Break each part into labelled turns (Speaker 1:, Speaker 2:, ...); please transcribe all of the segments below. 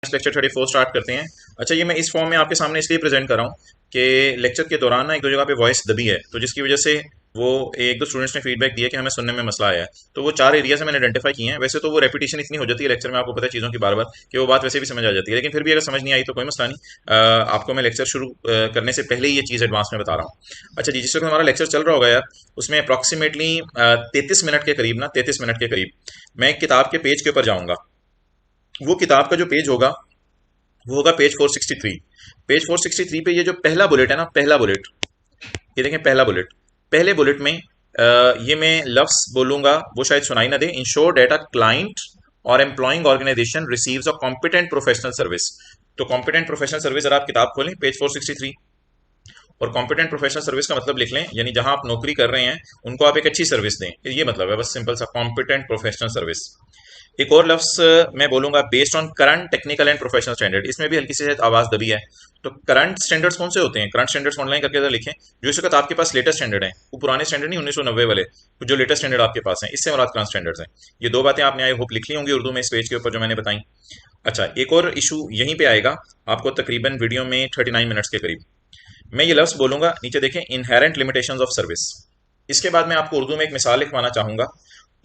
Speaker 1: Lecture 34 start करते हैं। अच्छा, ये मैं इस फॉर्म में आपके सामने इसलिए प्रेजेंट कर रहा हूँ कि लेक्चर के दौरान ना एक दो जगह पे वॉइस दबी है, तो जिसकी वजह से वो एक दो स्टूडेंट्स ने फीडबैक दिया कि हमें सुनने में मसला आया है। तो वो 4 एरिया से मैंने आइडेंटिफाई किए हैं। वैसे तो वो रेपिटेशन इतनी हो जाती है लेक्चर में, आपको पता है चीज़ों की बार बार, कि वो बात वैसे भी समझ आ जाती है, लेकिन फिर भी अगर समझ नहीं आई तो कोई मसला नहीं। आपको मैं लेक्चर शुरू करने से पहले ही ये चीज़ एडवांस में बता रहा हूँ। अच्छा जी, जिस वक्त हमारा लेक्चर चल रहा होगा यार, उसमें अप्रॉक्सीमेटली 33 मिनट के करीब, ना 33 मिनट के करीब मैं एक किताब के पेज के ऊपर जाऊँगा। वो किताब का जो पेज होगा वो होगा पेज 463। पेज 463 पे ये जो पहला बुलेट है ना, पहला बुलेट, ये देखें पहला बुलेट। पहले बुलेट में ये मैं लफ्स बोलूंगा, वो शायद सुनाई ना दे। Ensure that a client or employing organisation receives a competent professional service. तो कॉम्पिटेंट प्रोफेशनल सर्विस, अगर आप किताब खोलें पेज 463, और कॉम्पिटेंट प्रोफेशनल सर्विस का मतलब लिख लें, यानी जहां आप नौकरी कर रहे हैं उनको आप एक अच्छी सर्विस दें, ये मतलब है बस सिंपल सा, कॉम्पिटेंट प्रोफेशनल सर्विस। एक और लफ्स मैं बोलूंगा, based on current technical and professional standard. इसमें भी हल्की सी शायद आवाज दबी है। तो करंट स्टैंडर्ड्स कौन से होते हैं? करंट स्टैंडर्ड्स ऑनलाइन करके अगर लिखें, जो इस वक्त आपके पास लेटेस्ट स्टैंडर्ड है, वो पुराने स्टैंडर्ड नहीं, 1990 वाले, जो लेटेस्ट स्टैंडर्ड आपके पास है, इससे मुराद करंट स्टैंडर्ड्स हैं। ये दो बातें आपने आई होप लिख ली होंगी उर्दू में इस पेज के ऊपर जो मैंने बताई। अच्छा, एक और इशू यहीं पे आएगा आपको तकरीबन वीडियो में 39 मिनट्स के करीब। मैं ये लफ्ज बोलूंगा, नीचे देखें, इनहेरेंट लिमिटेशंस ऑफ सर्विस। इसके बाद मैं आपको उर्दू में एक मिसाल लिखवाना चाहूंगा।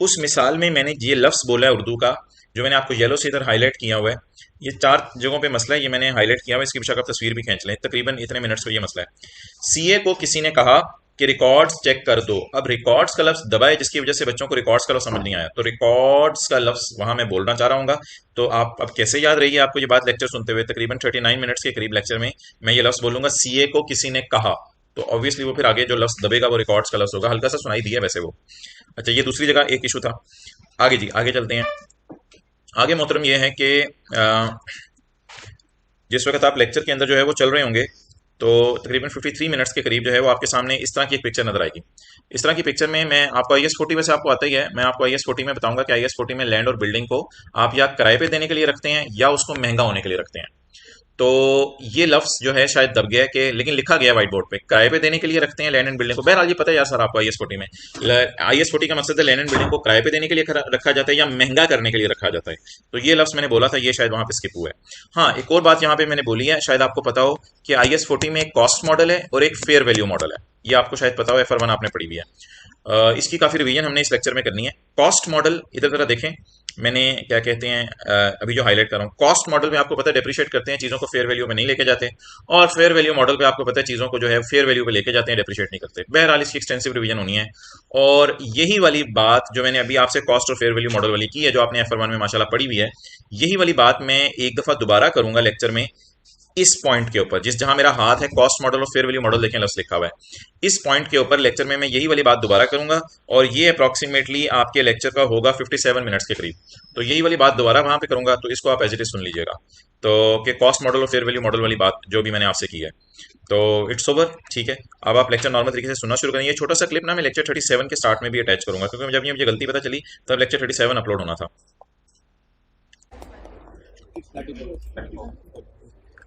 Speaker 1: उस मिसाल में मैंने ये लफ्ज बोला है उर्दू का, जो मैंने आपको येलो से इधर हाईलाइट किया हुआ है। ये 4 जगहों पे मसला है, ये मैंने हाईलाइट किया हुआ है, इसकी बेशक आप तस्वीर भी खींच लें। तकरीबन इतने मिनट्स में ये मसला है। सीए को किसी ने कहा कि रिकॉर्ड्स चेक कर दो। अब रिकॉर्ड्स का लफ्ज दबा है, जिसकी वजह से बच्चों को रिकॉर्ड्स का लफ्ज समझ नहीं आया। तो रिकॉर्ड्स का लफ्ज वहां मैं बोलना चाह रहा हूँ। तो आप अब कैसे याद रही है आपको ये बात लेक्चर सुनते हुए? तकरीबन 39 मिनट्स के करीब लेक्चर में मैं ये लफ्ज बोलूंगा, सीए को किसी ने कहा। तो ऑब्वियसली वो फिर आगे जो लफ्ज दबेगा वो रिकॉर्ड्स का लफ्ज होगा। हल्का सा सुनाई दिया वैसे वो। अच्छा, ये दूसरी जगह एक इशू था। आगे जी, आगे चलते हैं। आगे मोहतरम ये है कि जिस वक्त आप लेक्चर के अंदर जो है वो चल रहे होंगे, तो तकरीबन 53 मिनट्स के करीब जो है वो आपके सामने इस तरह की एक पिक्चर नजर आएगी। इस तरह की पिक्चर में मैं आपको IS40 वैसे आपको आता ही है, मैं आपको IS40 में बताऊंगा कि IS40 में लैंड और बिल्डिंग को आप या किराए पे देने के लिए रखते हैं या उसको महंगा होने के लिए रखते हैं। तो ये लफ्ज जो है शायद दब गया कि, लेकिन लिखा गया व्हाइट बोर्ड पे, किराए पे देने के लिए रखते हैं लैंड एंड बिल्डिंग को। बहरहाल ये पता है यार सर आपको IS40 में, IS40 का मकसद है लैंड एंड बिल्डिंग को किराए पे देने के लिए रखा जाता है या महंगा करने के लिए रखा जाता है। तो ये लफ्ज मैंने बोला था, ये शायद वहां पे स्किप हुआ है। हाँ, एक और बात यहाँ पे मैंने बोली है, शायद आपको पता हो कि IS40 में एक कॉस्ट मॉडल है और एक फेयर वैल्यू मॉडल है। ये आपको शायद पता हो, FR1 आपने पढ़ी हुई है। इसकी काफी रिवीजन हमने इस लेक्चर में करनी है। कॉस्ट मॉडल इधर जरा देखें, मैंने क्या कहते हैं अभी जो हाईलाइट कर रहा हूँ, कॉस्ट मॉडल में आपको पता है डेप्रिशिएट करते हैं चीजों को, फेयर वैल्यू में नहीं लेके जाते। और फेयर वैल्यू मॉडल पे आपको पता है चीजों को जो है फेयर वैल्यू पे लेके जाते हैं, डेप्रिशिएट नहीं करते। बहरहाल इसकी एक्सटेंसिव रिवीजन होनी है। और यही वाली बात जो मैंने अभी आपसे कॉस्ट और फेयर वैल्यू मॉडल वाली की है, जो आपने FR1 में माशाल्लाह पढ़ी हुई है, यही वाली बात मैं एक दफा दोबारा करूंगा लेक्चर में, इस पॉइंट के ऊपर, जिस जहां मेरा हाथ है, कॉस्ट मॉडल और फेयर वैल्यू मॉडल देखें लफ्ज लिखा हुआ है, इस पॉइंट के ऊपर लेक्चर में मैं यही वाली बात दोबारा करूंगा। और ये अप्रॉक्सीमेटली आपके लेक्चर का होगा 57 मिनट्स के करीब। तो यही वाली बात दोबारा वहां पे करूंगा, तो इसको आप एज इट इज सुन लीजिएगा। तो कि कॉस्ट मॉडल और फेयर वैल्यू मॉडल वाली बात जो भी मैंने आपसे की है, तो इट्स ओवर, ठीक है। अब आप लेक्चर नॉर्मल तरीके से सुनना शुरू करें। ये छोटा सा क्लिप ना मैं लेक्चर 37 के स्टार्ट में भी अटैच करूंगा, क्योंकि जब ये मुझे गलती पता चली तब लेक्चर 37 अपलोड होना था।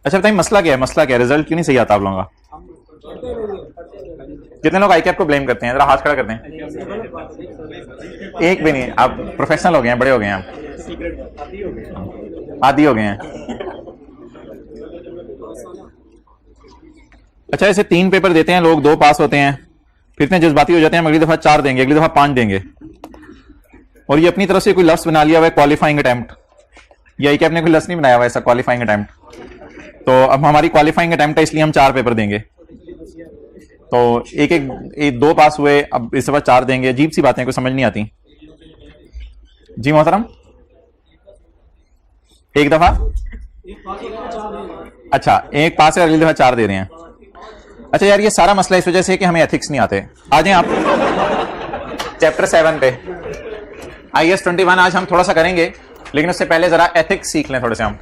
Speaker 2: अच्छा बताइए, मसला क्या है? मसला क्या है? रिजल्ट क्यों नहीं सही आता आप लोगों का? कितने लोग ICAP को ब्लेम करते हैं? जरा हाथ खड़ा करते हैं। एक भी नहीं। आप प्रोफेशनल हो गए हैं, बड़े हो गए हैं, आप आदी हो गए हैं। अच्छा, ऐसे 3 पेपर देते हैं लोग, 2 पास होते हैं, फिर इतने जज्बाती हो जाते हैं अगली दफा 4 देंगे, अगली दफा 5 देंगे, और ये अपनी तरफ से कोई लफ्ज बना लिया हुआ है क्वालिफाइंग अटेम्प्ट। ये ICAP ने कोई लफ्ज नहीं बनाया हुआ ऐसा क्वालिफाइंग अटेम्प्ट। तो अब हमारी क्वालिफाइंग अटेम्प्ट है, इसलिए हम 4 पेपर देंगे। तो एक 2 पास हुए, अब इस बार 4 देंगे। अजीब सी बातें, कोई समझ नहीं आती। जी मोहतरम, एक दफा अच्छा, एक पास है, अगली दफा 4 दे रहे हैं। अच्छा यार, ये सारा मसला इस वजह से है कि हमें एथिक्स नहीं आते। आ जाएं आप चैप्टर 7 पे, IS21 आज हम थोड़ा सा करेंगे, लेकिन उससे पहले जरा एथिक्स सीख लें थोड़े से हम।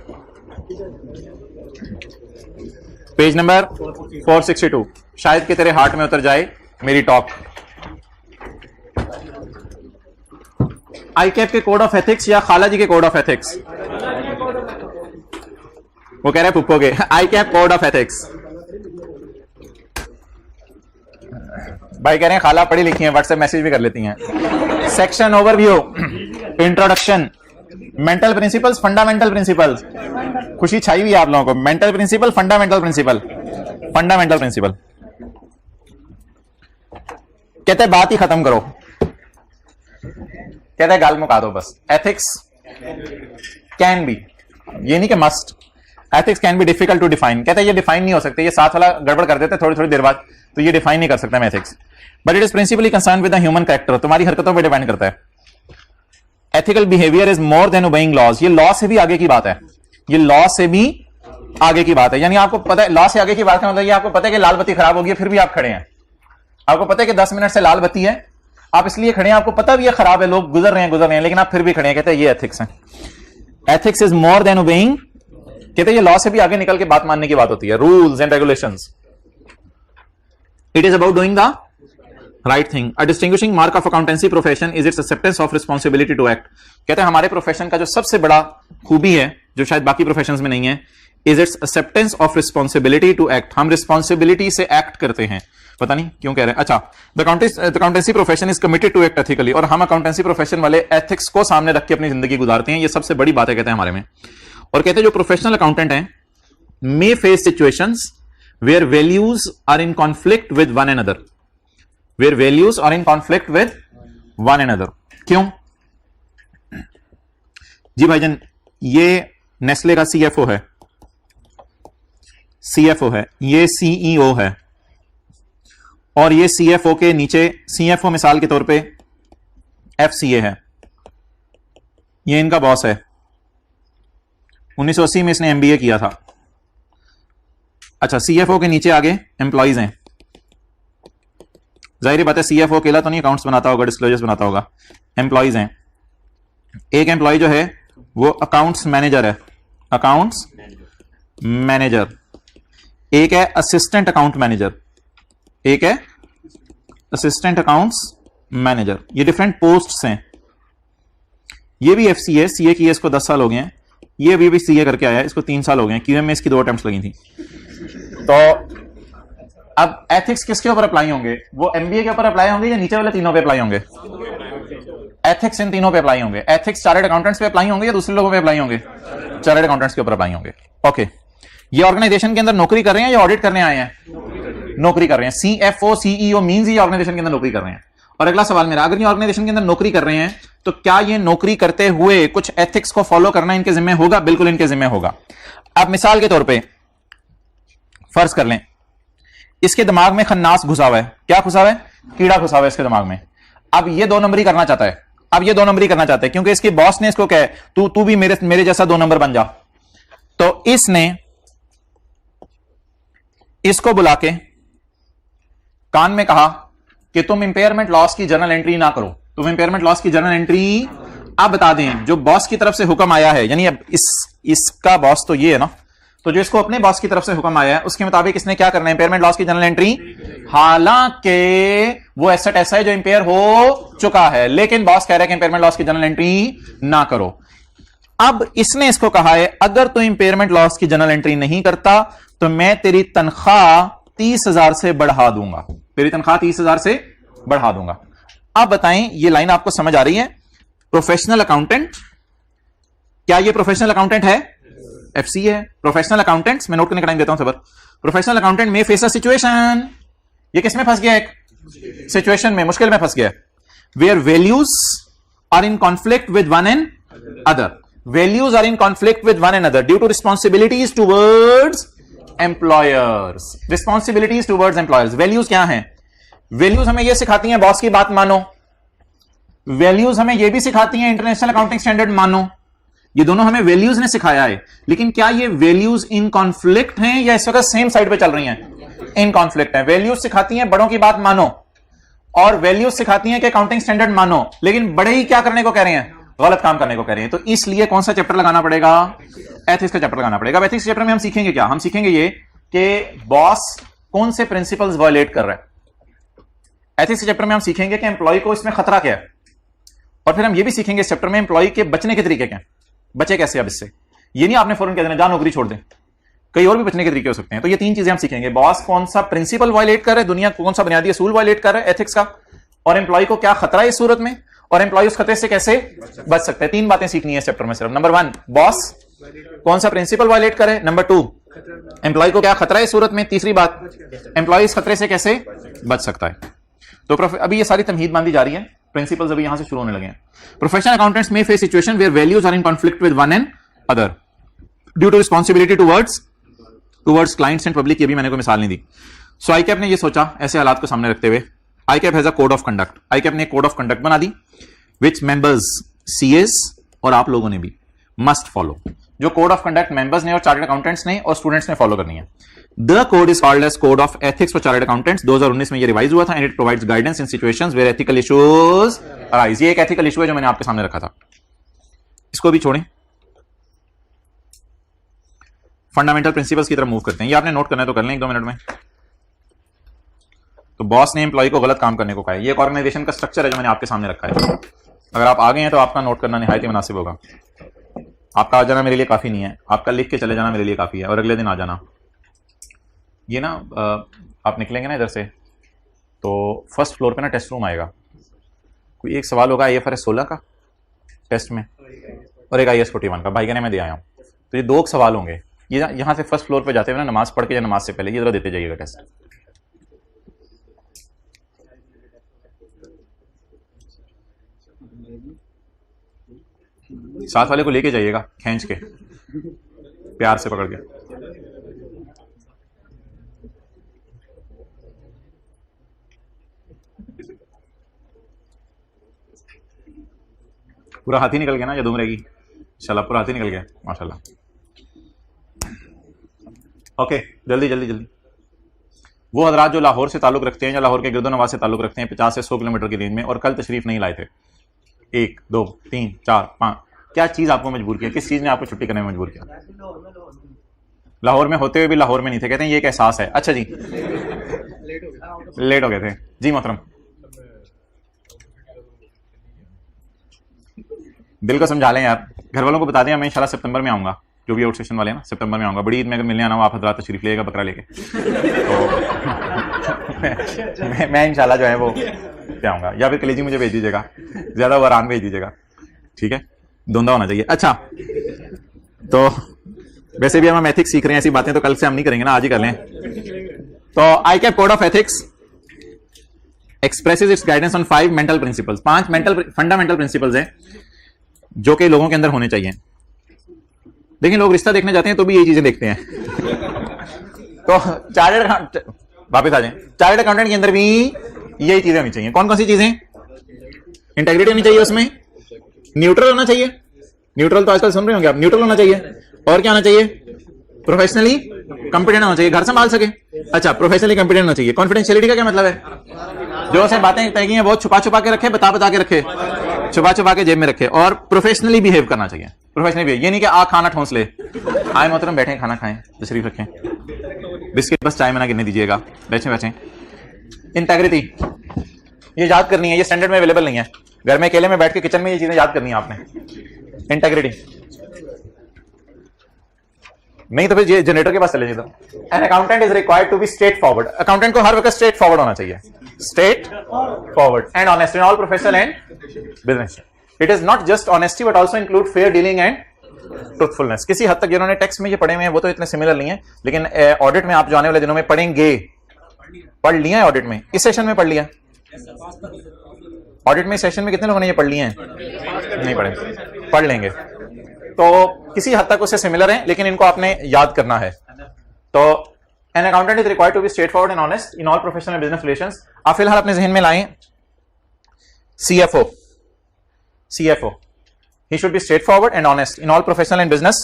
Speaker 2: पेज नंबर 462, शायद कि तेरे हार्ट में उतर जाए मेरी टॉक। ICAP के कोड ऑफ एथिक्स या खाला जी के कोड ऑफ एथिक्स? वो कह रहे हैं पुप्पो के। ICAP code of ethics. भाई कह रहे हैं खाला पढ़ी लिखी है, व्हाट्सएप मैसेज भी कर लेती हैं। Section overview, introduction, mental principles, fundamental principles, खुशी छाई हुई है आप लोगों को। Mental principle, fundamental principle, fundamental principle. कहते हैं बात ही खत्म करो, कहते हैं गाल मुका दो बस। एथिक्स कैन बी, ये नहीं कि must, ethics can be difficult to define. कहते हैं ये डिफाइन नहीं हो सकते, ये साथ वाला गड़बड़ कर देते थोड़ी थोड़ी देर बाद, तो ये डिफाइन नहीं कर सकता मैं ethics. But it is principally concern with the human character, तुम्हारी हरकतों पर डिपेंड करता है। Ethical behaviour is more than obeying laws, ये लॉ से भी आगे की बात है, ये लॉ से भी आगे की बात है। यानी आपको पता है लॉ से आगे की बात का मतलब ये, आपको पता है कि लाल बत्ती खराब होगी फिर भी आप खड़े हैं, आपको पता है कि 10 मिनट से लाल बत्ती है, आप इसलिए खड़े हैं, आपको पता भी है खराब है, लोग गुजर रहे हैं, लेकिन आप फिर भी खड़े हैं। कहते हैं ये एथिक्स है। Ethics is more than obeying, कहते हैं ये लॉ से भी आगे निकल के बात मानने की बात होती है। Rules and regulations, it is about doing the right thing. A distinguishing mark of accountancy profession is its acceptance of responsibility to act. कहते हैं हमारे प्रोफेशन का जो सबसे बड़ा खूबी है, जो शायद बाकी प्रोफेशंस में नहीं है, is its acceptance of responsibility to act. हम रिस्पांसिबिलिटी से एक्ट करते हैं, पता नहीं क्यों कह रहे हैं। अच्छा, the accountancy profession is committed to act ethically, और हम अकाउंटेंसी प्रोफेशन वाले एथिक्स को सामने रख के अपनी जिंदगी गुजारते हैं। ये सबसे बड़ी बात है कहते हैं हमारे में। और कहते हैं जो प्रोफेशनल अकाउंटेंट हैं may face situations where values are in conflict with one another, where values are in conflict with one another. क्यों जी भाईजान? ये नेस्ले का सीएफओ है, सीएफओ है, ये सीईओ है, और ये सीएफओ के नीचे, सीएफओ मिसाल के तौर पे एफसीए है, ये इनका बॉस है। 1980 में इसने एमबीए किया था। अच्छा, सीएफओ के नीचे आगे एम्प्लॉइज हैं। जाहिर बात है सीएफओ अकेला तो नहीं अकाउंट्स बनाता होगा, डिस्क्लोजर्स बनाता होगा, एम्प्लॉइज हैं। एक एम्प्लॉय जो है वो अकाउंट्स मैनेजर है, अकाउंट्स मैनेजर। एक है असिस्टेंट अकाउंट मैनेजर, एक है असिस्टेंट अकाउंट्स मैनेजर। ये डिफरेंट पोस्ट्स हैं। ये भी एफसीए, सीए की इसको 10 साल हो गए हैं, ये अभी भी सीए करके आया है, इसको 3 साल हो गए हैं। क्यूएम में इसकी 2 अटेम्प्ट्स लगी थी। तो अब एथिक्स किसके ऊपर अप्लाई होंगे? वो एमबीए के ऊपर अप्लाई होंगे या नीचे वाले तीनों पे अप्लाई होंगे? एथिक्स इन तीनों पे अप्लाई होंगे। एथिक्स चार्टर्ड अकाउंटेंट्स पे अप्लाई होंगे या दूसरे लोगों पे अप्लाई होंगे? चार्टर्ड अकाउंटेंट्स के ऊपर अप्लाई होंगे। ओके, ये ऑर्गेनाइजेशन के अंदर नौकरी कर रहे हैं या ऑडिट करने आए हैं? नौकरी कर रहे हैं। सीएफओ सीईओ मींस ये ऑर्गेनाइजेशन के अंदर नौकरी कर रहे हैं। और अगला सवाल मेरा, अगर ये ऑर्गेनाइजेशन के अंदर नौकरी कर रहे हैं तो क्या ये नौकरी करते हुए कुछ एथिक्स को फॉलो करना इनके जिम्मे होगा? बिल्कुल इनके जिम्मे होगा। अब मिसाल के तौर पे फर्ज कर लें इसके दिमाग में खन्नास घुसा हुआ है। क्या घुसा हुआ है? कीड़ा घुसा हुआ है इसके दिमाग में। अब ये 2 नंबरी करना चाहता है, अब ये 2 नंबरी करना चाहता है क्योंकि इसके बॉस ने इसको कहे तू भी मेरे जैसा 2 नंबर बन जा। तो इसने इसको बुला के कान में कहा कि तुम इंपेयरमेंट लॉस की जर्नल एंट्री ना करो, तुम इंपेयरमेंट लॉस की जर्नल एंट्री। आप बता दें जो बॉस की तरफ से हुक्म आया है, यानी अब इसका बॉस तो ये है ना, तो जो इसको अपने बॉस की तरफ से हुक्म आया है उसके मुताबिक इसने क्या करना है? इंपेयरमेंट लॉस की जनरल एंट्री। हालांकि वो एसेट ऐसा है जो इंपेयर हो चुका है, लेकिन बॉस कह रहा है कि इंपेयरमेंट लॉस की जनरल एंट्री ना करो। अब इसने इसको कहा है अगर तू इंपेयरमेंट लॉस की जनरल एंट्री नहीं करता तो मैं तेरी तनख्वाह 30,000 से बढ़ा दूंगा, तेरी तनख्वाह 30,000 से बढ़ा दूंगा। अब बताएं ये लाइन आपको समझ आ रही है? प्रोफेशनल अकाउंटेंट, क्या ये प्रोफेशनल अकाउंटेंट है? एफसी है। प्रोफेशनल अकाउंटेंट्स, मैं नोट करने का टाइम देता हूं सबर। प्रोफेशनल अकाउंटेंट में फेस अ सिचुएशन, ये किस में फंस गया? एक सिचुएशन में, मुश्किल में फंस गया, where values are in conflict with one and other. Values are in conflict with one and other due to responsibilities towards employers. Responsibilities towards employers. Values क्या है? वैल्यूज हमें यह सिखाती हैं बॉस की बात मानो, वैल्यूज हमें यह भी सिखाती हैं इंटरनेशनल अकाउंटिंग स्टैंडर्ड मानो। ये दोनों हमें वैल्यूज ने सिखाया है, लेकिन क्या ये वैल्यूज इन कॉन्फ्लिक्ट हैं या इस वक्त सेम साइड पे चल रही हैं? इन कॉन्फ्लिक्ट है। वैल्यूज सिखाती हैं बड़ों की बात मानो और वैल्यूज सिखाती हैं कि अकाउंटिंग स्टैंडर्ड मानो, लेकिन बड़े ही क्या करने को कह रहे हैं? गलत काम करने को कह रहे हैं। तो इसलिए कौन सा चैप्टर लगाना पड़ेगा? एथिक्स का चैप्टर लगाना पड़ेगा। एथिक्स चैप्टर में हम सीखेंगे क्या? हम सीखेंगे ये कि बॉस कौन से प्रिंसिपल्स वायलेट कर रहा है। एथिक्स के चैप्टर में हम सीखेंगे कि एम्प्लॉय को इसमें खतरा क्या है, और फिर हम ये भी सीखेंगे इस चैप्टर में एम्प्लॉय के बचने के तरीके क्या है, बचे कैसे अब इससे। ये नहीं आपने फौरन कह देना जा नौकरी छोड़ दें, कई और भी बचने के तरीके हो सकते हैं। तो ये 3 चीजें हम सीखेंगे, बॉस कौन सा प्रिंसिपल वायलेट कर रहा है, दुनिया कौन सा बुनियादी असूल वायलेट कर रहा है एथिक्स का, और एम्प्लॉय को क्या खतरा है इस सूरत में, और एम्प्लॉय उस खतरे से कैसे बच सकते हैं। 3 बातें सीखनी है इस चैप्टर में सिर्फ। नंबर 1, बॉस कौन सा प्रिंसिपल वायलेट करे। नंबर 2, एम्प्लॉय को क्या खतरा है इस सूरत में। तीसरी बात, एम्प्लॉय इस खतरे से कैसे बच सकता है। तो अभी ये सारी तमहीद बांधी जा रही है, प्रिंसिपल्स अभी यहां से शुरू होने लगे हैं। प्रोफेशनल अकाउंटेंट्स में face situation where values are in conflict with one and other due to responsibility towards clients and public. ये भी मैंने कोई मिसाल नहीं दी। सो आईकैप ने ये सोचा, ऐसे हालात को सामने रखते हुए, ICAP has a code of conduct. ICAP ने एक कोड ऑफ कंडक्ट बना दी विच मेंबर्स सीएस और आप लोगों ने भी मस्ट फॉलो। जो कोड ऑफ कंडक्ट मेंबर्स ने और चार्टर्ड अकाउंटेंट्स ने और स्टूडेंट्स ने फॉलो करनी है। The code is called as code of ethics for chartered accountants. 2019 में ये रिवाइज हुआ था and it provides guidance in situations where ethical issues arise. ये एक एथिकल इशू है जो मैंने आपके सामने रखा था, इसको भी छोड़ें, फंडामेंटल प्रिंसिपल्स की तरफ मूव करते हैं। ये आपने नोट करना है तो कर लें 1-2 मिनट में। तो बॉस ने एम्प्लॉय को गलत काम करने को कहा है। ये एक ऑर्गेनाइजेशन का स्ट्रक्चर है जो मैंने आपके सामने रखा है। अगर आप आगे हैं तो आपका नोट करना निहायत ही मुनासिब होगा। आपका आ जाना मेरे लिए काफी नहीं है, आपका लिख के चले जाना मेरे लिए काफी है, और अगले दिन आ जाना। ये ना आप निकलेंगे ना इधर से तो फर्स्ट फ्लोर पे ना टेस्ट रूम आएगा। कोई एक सवाल होगा IFRS 16 का टेस्ट में और एक IAS 41 का। भाई कहने मैं दे आया हूँ। तो ये 2 सवाल होंगे। ये यहाँ से फर्स्ट फ्लोर पे जाते हुए ना नमाज पढ़ के या नमाज से पहले ये जरा देते जाइएगा टेस्ट। साथ वाले को लेके जाइएगा, खींच के, प्यार से पकड़ के। पूरा हाथी निकल गया ना, या धूम रहेगी इंशाल्लाह। पूरा हाथी निकल गया माशाल्लाह। ओके, जल्दी जल्दी जल्दी। वो हजरात जो लाहौर से ताल्लुक रखते हैं या लाहौर के गिरदोनवाज से ताल्लुक रखते हैं 50 से 100 किलोमीटर की रेंज में, और कल तशरीफ नहीं लाए थे, 1 2 3 4 5, क्या चीज आपको मजबूर किया? किस चीज ने आपको छुट्टी करने में मजबूर किया? लाहौर में होते हुए भी लाहौर में नहीं थे। कहते हैं ये एक एहसास है। अच्छा जी, लेट हो गए थे जी मोहतरम। दिल को समझा लें यार, घर वालों को बता दें मैं इंशाल्लाह सितंबर में आऊंगा। जो भी आउट सेशन वाले हैं ना, सितंबर में आऊंगा। बड़ी ईद में अगर मिलने आना हो आप हजरात तशरीफ लेगा बकरा लेके तो मैं इंशाल्लाह जो है वो पे आऊंगा, या फिर कलेजी मुझे भेज दीजिएगा, ज्यादा वरान भेज दीजिएगा, ठीक है, धुंधा होना चाहिए। अच्छा, तो वैसे भी हम एथिक्स सीख रहे हैं, ऐसी बातें तो कल से हम नहीं करेंगे ना, आज ही कर लें। तो ICAP code of ethics expresses its guidance on 5 mental principles. 5 fundamental principles हैं जो कि लोगों के अंदर होने चाहिए। देखिए, लोग रिश्ता देखने जाते हैं तो भी यही चीजें देखते हैं। तो चार्टर्ड वापस आ जाएं, चार्टर्ड अकाउंटेंट के अंदर भी यही चीजें होनी चाहिए। कौन कौन सी चीजें? इंटेग्रिटी होनी चाहिए, उसमें न्यूट्रल होना चाहिए। न्यूट्रल तो आजकल सुन रहे होंगे आप, न्यूट्रल होना चाहिए। और क्या होना चाहिए? प्रोफेशनली कंपिटेंट होना चाहिए, घर संभाल सके। अच्छा, प्रोफेशनली कंपिटेंट होना चाहिए। कॉन्फिडेंशियलिटी का क्या मतलब है? जो से बातें तय की हैं बहुत छुपा छुपा के रखे, बता के रखे, छुपा छुपा के जेब में रखे। और प्रोफेशनली बिहेव करना चाहिए। प्रोफेशनली बिहेव, ये नहीं कि आ खाना ठोंस ले, आए मोहतरम बैठे खाना खाएं, तशरीफ रखें, बिस्किट बस चाय में ना गिरने दीजिएगा, बैठे बैठे। इंटेग्रिटी ये याद करनी है, ये स्टैंडर्ड में अवेलेबल नहीं है। घर में अकेले में बैठ के किचन में ये चीजें याद करनी है आपने। इंटेग्रिटी नहीं तो फिर जनरेटर के पास चले जाइए। An accountant is required to be straightforward. Accountant को हर वक्त स्ट्रेट फॉरवर्ड होना चाहिए, straightforward and honest in all professional and business. It is not just honesty but also include fair dealing and truthfulness. किसी हद तक जिन्होंने text में ये पढ़े हुए हैं वो तो इतने सिमिलर नहीं है, लेकिन ऑडिट में आप जो आने वाले दिनों में पढ़ेंगे, पढ़ लिया है ऑडिट में, इस सेशन में पढ़ लिया। ऑडिट में सेशन में कितने लोगों ने ये पढ़ लिए हैं? नहीं पढ़े, पढ़ लेंगे। तो किसी हद तक उससे सिमिलर है, लेकिन इनको आपने याद करना है। तो an accountant is required to be straightforward and honest in all professional business relations. आप फिलहाल अपने जहन में लाएं CFO he should be straightforward and honest in all professional and business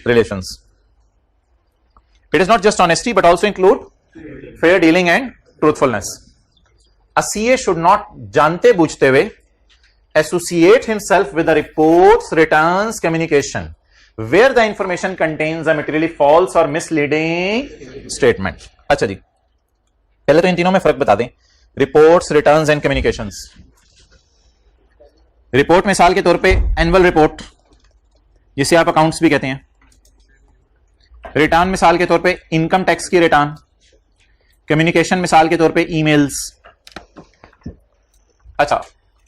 Speaker 2: relations. It is not just honesty but also include fair dealing and truthfulness. A CA should not जानते बूझते हुए associate himself with the reports, returns, communication where the information contains a materially false or misleading statement. अच्छा जी, पहले तो इन तीनों में फर्क बता दें, reports, returns and communications. Report मिसाल के तौर पे एनुअल रिपोर्ट, जिसे आप अकाउंट्स भी कहते हैं। रिटर्न मिसाल के तौर पे इनकम टैक्स की रिटर्न। कम्युनिकेशन मिसाल के तौर पे ईमेल्स। अच्छा,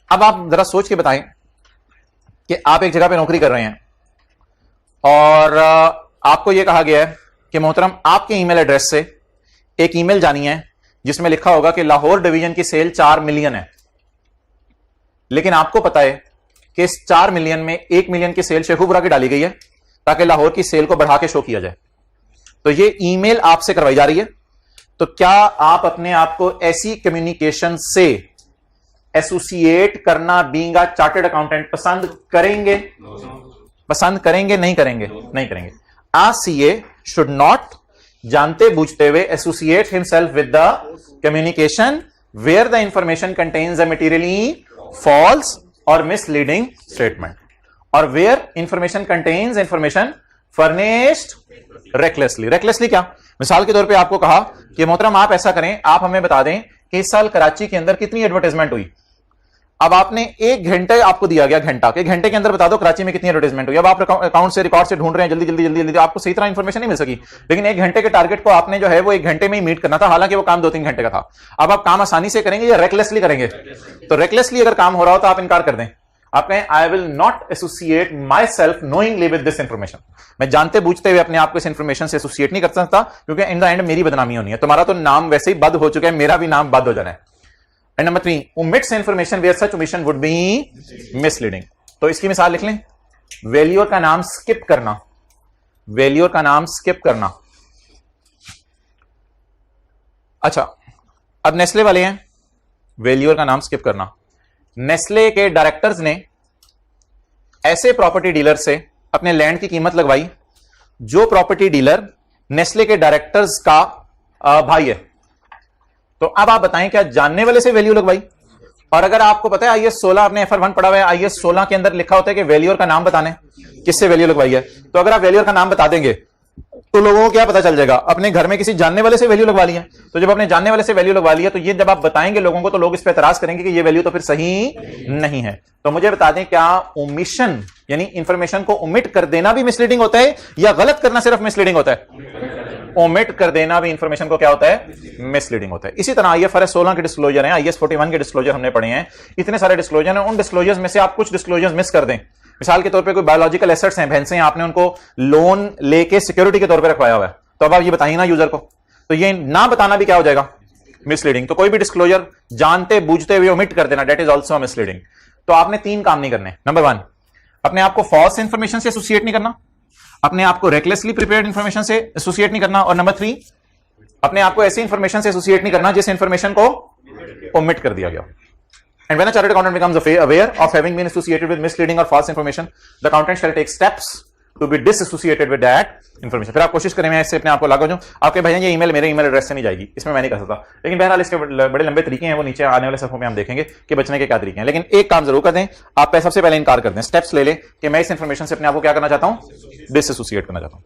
Speaker 2: अब आप जरा सोच के बताएं कि आप एक जगह पे नौकरी कर रहे हैं और आपको यह कहा गया है कि मोहतरम आपके ईमेल एड्रेस से एक ईमेल जानी है जिसमें लिखा होगा कि लाहौर डिवीजन की सेल 4 मिलियन है, लेकिन आपको पता है कि इस 4 मिलियन में 1 मिलियन की सेल शेखुपुरा की डाली गई है ताकि लाहौर की सेल को बढ़ा के शो किया जाए। तो ये ईमेल आपसे करवाई जा रही है, तो क्या आप अपने आप को ऐसी कम्युनिकेशन से एसोसिएट करना बीइंग अ चार्टर्ड अकाउंटेंट पसंद करेंगे? पसंद करेंगे? नहीं करेंगे? नहीं करेंगे। आ सीए शुड नॉट जानते बूझते हुए associate himself with the communication where the information contains a materially false or misleading statement, or where information contains information furnished recklessly. Recklessly क्या? मिसाल के तौर पे आपको कहा कि मोहतरम आप ऐसा करें, आप हमें बता दें कि इस साल कराची के अंदर कितनी एडवर्टाइजमेंट हुई। अब आपने 1 घंटे आपको दिया गया, घंटा के घंटे के अंदर बता दो कराची में कितनी एडवर्टाइजमेंट हुई। अब आप अकाउंट से रिकॉर्ड से ढूंढ रहे हैं जल्दी जल्दी जल्दी जल्दी, आपको सही तरह इंफॉर्मेशन नहीं मिल सकी, लेकिन 1 घंटे के टारगेट को आपने जो है वो 1 घंटे में ही मीट करना था, हालांकि वो काम 2-3 घंटे का था। अब आप काम आसानी से करेंगे या रेकलेसली करेंगे? तो रेकलेसली अगर काम हो रहा हो तो आप इनकार कर दें, आप कहें आई will not associate my self knowingly with this information. मैं जानते बूझते हुए अपने आप को इस इंफॉर्मेशन से एसोसिएट नहीं कर सकता, क्योंकि इन द एंड मेरी बदनामी होनी है। तुम्हारा तो नाम वैसे ही बद हो चुका है, मेरा भी नाम बद हो जाना है। And number 3, omits information where such omission would be misleading. तो इसकी मिसाल लिख लें, वैल्यूअर का नाम स्किप करना, वैल्यूअर का नाम स्किप करना। अच्छा, अब नेस्ले वाले हैं, वैल्यूअर का नाम स्किप करना। नेस्ले के डायरेक्टर्स ने ऐसे प्रॉपर्टी डीलर से अपने लैंड की कीमत लगवाई जो प्रॉपर्टी डीलर नेस्ले के डायरेक्टर्स का भाई है। तो अब आप बताएं क्या जानने वाले से वैल्यू लगवाई? और अगर आपको पता है आईएएस 16, आपने FR1 पढ़ा हुआ है, आईएएस 16 के अंदर लिखा होता है कि वैल्यूअर का नाम बताने किससे वैल्यू लगवाई है। तो अगर आप वैल्यूअर का नाम बता देंगे तो लोगों को क्या पता चल जाएगा? अपने घर में किसी जानने वाले से वैल्यू लगवा लिया। तो जब अपने जानने वाले से वैल्यू लगवा लिया तो ये जब आप बताएंगे लोगों को तो लोग इस पर एतराज करेंगे कि ये वैल्यू तो फिर सही नहीं है। तो मुझे बता दें, क्या ओमिशन यानी इंफॉर्मेशन को ओमिट कर देना भी मिसलीडिंग होता है या गलत करना सिर्फ मिसलीडिंग होता है? ओमिट कर देना भी इंफॉर्मेशन को क्या होता है? मिसलीडिंग होता है। इसी तरह IFRS 16 के डिस्क्लोजर हैं, IAS 41 के डिस्क्लोजर हमने पढ़े हैं, इतने सारे डिस्क्लोजर हैं। उन डिस्क्लोजर्स में से आप कुछ डिस्क्लोजर्स मिस कर दें। मिसाल के तौर पे कोई बायोलॉजिकल एसेट्स हैं, भैंसें, आपने उनको लोन लेके सिक्योरिटी के तौर पे रखवाया हुआ है, तो अब आप ये बताइए ना यूजर को, तो ये ना बताना भी क्या हो जाएगा? मिसलीडिंग। तो कोई भी डिस्क्लोजर जानते बूझते हुए ओमिट कर देना, दैट इज ऑल्सो मिसलीडिंग। तो आपने 3 काम नहीं करने। नंबर 1, अपने आपको फॉल्स इंफॉर्मेशन से एसोसिएट नहीं करना, अपने आपको रेकलेसली प्रिपेयर्ड इंफॉर्मेशन से एसोसिएट नहीं करना, और नंबर 3, अपने आपको ऐसी इंफॉर्मेशन से एसोसिएट नहीं करना जिस इंफॉर्मेशन को ओमिट कर दिया गया। And when a chartered accountant becomes aware of having been associated with misleading or false information, the accountant shall take steps to be disassociated with that information. फिर आप कोशिश करें मैं इससे अपने आप को लागू जाऊं। आपके भैया ये ईमेल मेरे ईमेल एड्रेस से नहीं जाएगी, इसमें मैं नहीं कर सकता, लेकिन बहरहाल इसके बड़े लंबे तरीके हैं, वो नीचे आने वाले सफों में हम देखेंगे कि बचने के क्या तरीके हैं। लेकिन एक काम जरूर कर दें, आप सबसे पहले इनकार कर दें, स्टेप्स ले लें कि मैं इस इंफॉर्मेशन से अपने आप को क्या करना चाहता हूं? डिसएसोसिएट करना चाहता हूं।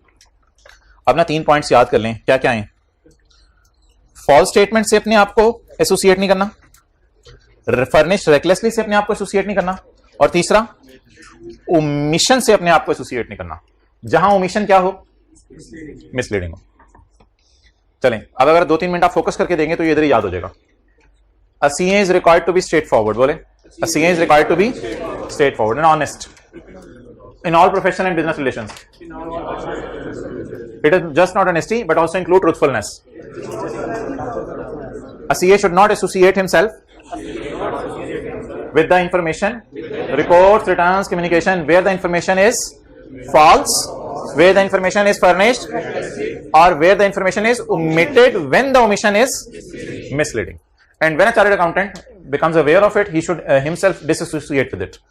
Speaker 2: अब ना 3 पॉइंट्स याद कर लें, क्या क्या है? फॉल्स स्टेटमेंट से अपने आप को एसोसिएट नहीं करना, फर्निश्ड रेकलेसली से अपने आप को एसोसिएट नहीं करना, और तीसरा ओमिशन से अपने आप को एसोसिएट नहीं करना। जहां ओमिशन क्या हो? मिसलीडिंग हो। चलें, अब अगर 2-3 मिनट आप फोकस करके देंगे तो ये इधर याद हो जाएगा। A CA is required to be straightforward, बोले A CA is required to be straightforward and honest in all professional and business relations. It is just not honesty but also include truthfulness. A CA should not associate himself with the information, reports, returns, communication where the information is false, where the information is furnished, or where the information is omitted when the omission is misleading. And when a chartered accountant becomes aware of it, he should himself disassociate with it.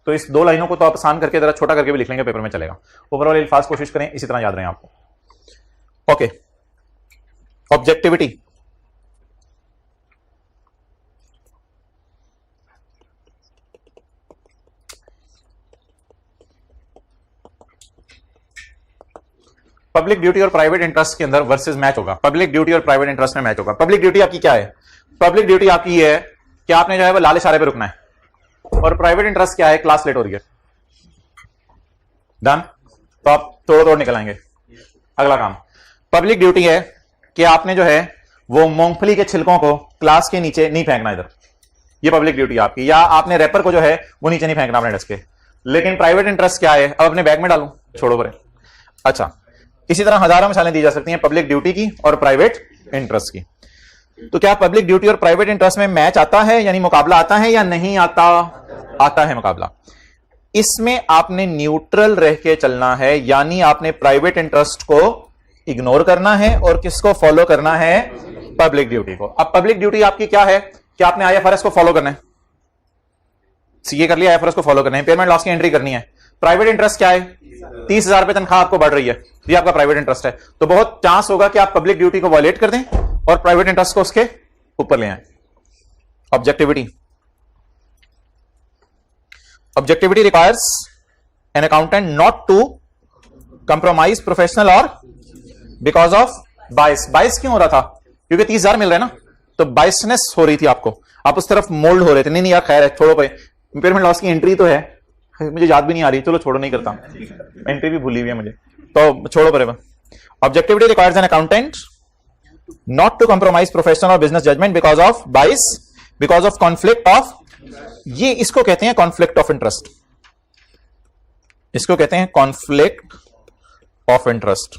Speaker 2: तो इस 2 लाइनों को तो आप आसान करके जरा छोटा करके भी लिख लेंगे, पेपर में चलेगा। ओवरऑल अल्फाज कोशिश करें इसी तरह याद रहे आपको। Okay, objectivity. पब्लिक ड्यूटी और प्राइवेट इंटरेस्ट के अंदर वर्सेस मैच होगा। पब्लिक ड्यूटी और प्राइवेट इंटरेस्ट में मैच होगा। पब्लिक ड्यूटी आपकी क्या है? पब्लिक ड्यूटी आपकी ये है कि आपने जो है वो लाल इशारे पे रुकना है, और प्राइवेट इंटरेस्ट क्या है? क्लास लेट हो रही है। डन? तो आप तोड़ निकल आएंगे। अगला काम, पब्लिक ड्यूटी है कि आपने जो है वो मूंगफली के छिलकों को क्लास के नीचे नहीं फेंकना इधर। ये पब्लिक ड्यूटी आपकी, या आपने रैपर को जो है वो नीचे नहीं फेंकना अपने डेस्क के। लेकिन प्राइवेट इंटरेस्ट क्या है, अब अपने बैग में डालूं, छोड़ो परे। अच्छा, इसी तरह हजारों मिसालें दी जा सकती हैं पब्लिक ड्यूटी की और प्राइवेट इंटरेस्ट की। तो क्या पब्लिक ड्यूटी और प्राइवेट इंटरेस्ट में मैच आता है, यानी मुकाबला आता है या नहीं आता? आता है मुकाबला। इसमें आपने न्यूट्रल रह के चलना है, यानी आपने प्राइवेट इंटरेस्ट को इग्नोर करना है और किसको फॉलो करना है? पब्लिक ड्यूटी को। अब पब्लिक ड्यूटी आपकी क्या है कि आपने आईएफआरएस को फॉलो करना है, सीए कर लिया, आईएफआरएस को फॉलो करना है, इम्पेयरमेंट लॉस की एंट्री करनी है। प्राइवेट इंटरेस्ट क्या है? 30,000 रुपए तनख्वाह आपको बढ़ रही है, ये आपका प्राइवेट इंटरेस्ट है। तो बहुत चांस होगा कि आप पब्लिक ड्यूटी को वायलेट कर दें और प्राइवेट इंटरेस्ट को उसके ऊपर ले आए। Objectivity, objectivity requires an accountant not to compromise professional or because of bias. Bias क्यों हो रहा था? क्योंकि 30,000 मिल रहा है ना, तो बाइसनेस हो रही थी आपको, आप उस तरफ मोल्ड हो रहे थे। नहीं यार खैर है, छोड़ो भाई, इंपेयरमेंट लॉस की एंट्री तो है, मुझे याद भी नहीं आ रही, चलो छोड़ो, नहीं करता, एंट्री भी भूली हुई है मुझे, तो छोड़ो परे। Objectivity requires an accountant not to compromise professional or business judgement because of bias, because of conflict of, ये इसको कहते हैं कॉन्फ्लिक्ट ऑफ इंटरेस्ट, इसको कहते हैं कॉन्फ्लिक्ट ऑफ इंटरेस्ट।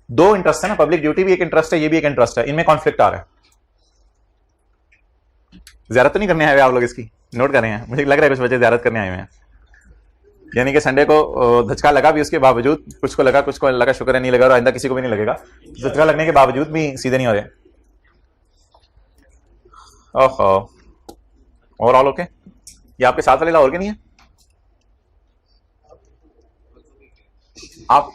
Speaker 2: दो इंटरेस्ट है ना, पब्लिक ड्यूटी भी एक इंटरेस्ट है, ये भी एक इंटरेस्ट है, इनमें कॉन्फ्लिक्ट आ रहा है। ज़्यारत तो नहीं करने आए हुए आप लोग, इसकी नोट कर रहे हैं, मुझे लग रहा है कुछ बच्चे ज़्यारत करने आए हुए हैं, यानी कि संडे को धचका लगा भी, उसके बावजूद कुछ को लगा शुक्र है नहीं लगा, और आइंदा किसी को भी नहीं लगेगा। धचका लगने के बावजूद भी सीधे नहीं हो रहे। ओहो, ओवरऑल ओके? ये आपके साथ वाले लाहौर के नहीं है? आप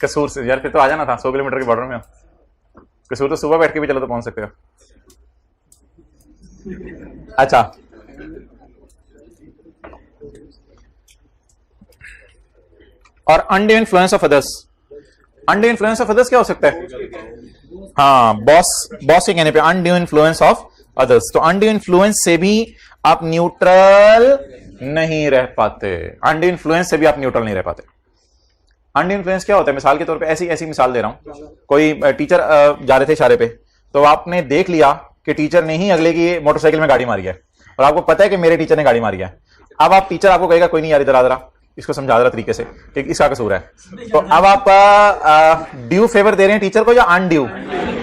Speaker 2: कसूर से यार, फिर तो आ जाना था, 100 किलोमीटर के बॉर्डर में हो। कसूर तो सुबह बैठ के भी चलो तो पहुंच सकते हो। अच्छा, और undue influence of others. Undue influence of others क्या हो सकता है? हाँ, बॉस के कहने पे अनड्यू इन्फ्लुएंस ऑफ अदर्स। तो अनड्यू इन्फ्लुएंस से भी आप न्यूट्रल नहीं रह पाते, अनड्यू इन्फ्लुएंस से भी आप न्यूट्रल नहीं रह पाते। अनड्यू इन्फ्लुएंस क्या होता है? मिसाल के तौर पे ऐसी मिसाल दे रहा हूं, कोई टीचर जा रहे थे इशारे पे, तो आपने देख लिया कि टीचर ने ही अगले की मोटरसाइकिल में गाड़ी मारी है, और आपको पता है कि मेरे टीचर ने गाड़ी मारी है। अब आप टीचर आपको कहेगा कोई नहीं यार, इधर आ जरा, इसको समझा दे रहा तरीके से कि इसका कसूर है। तो अब आप ड्यू फेवर दे रहे हैं टीचर को या अनड्यू?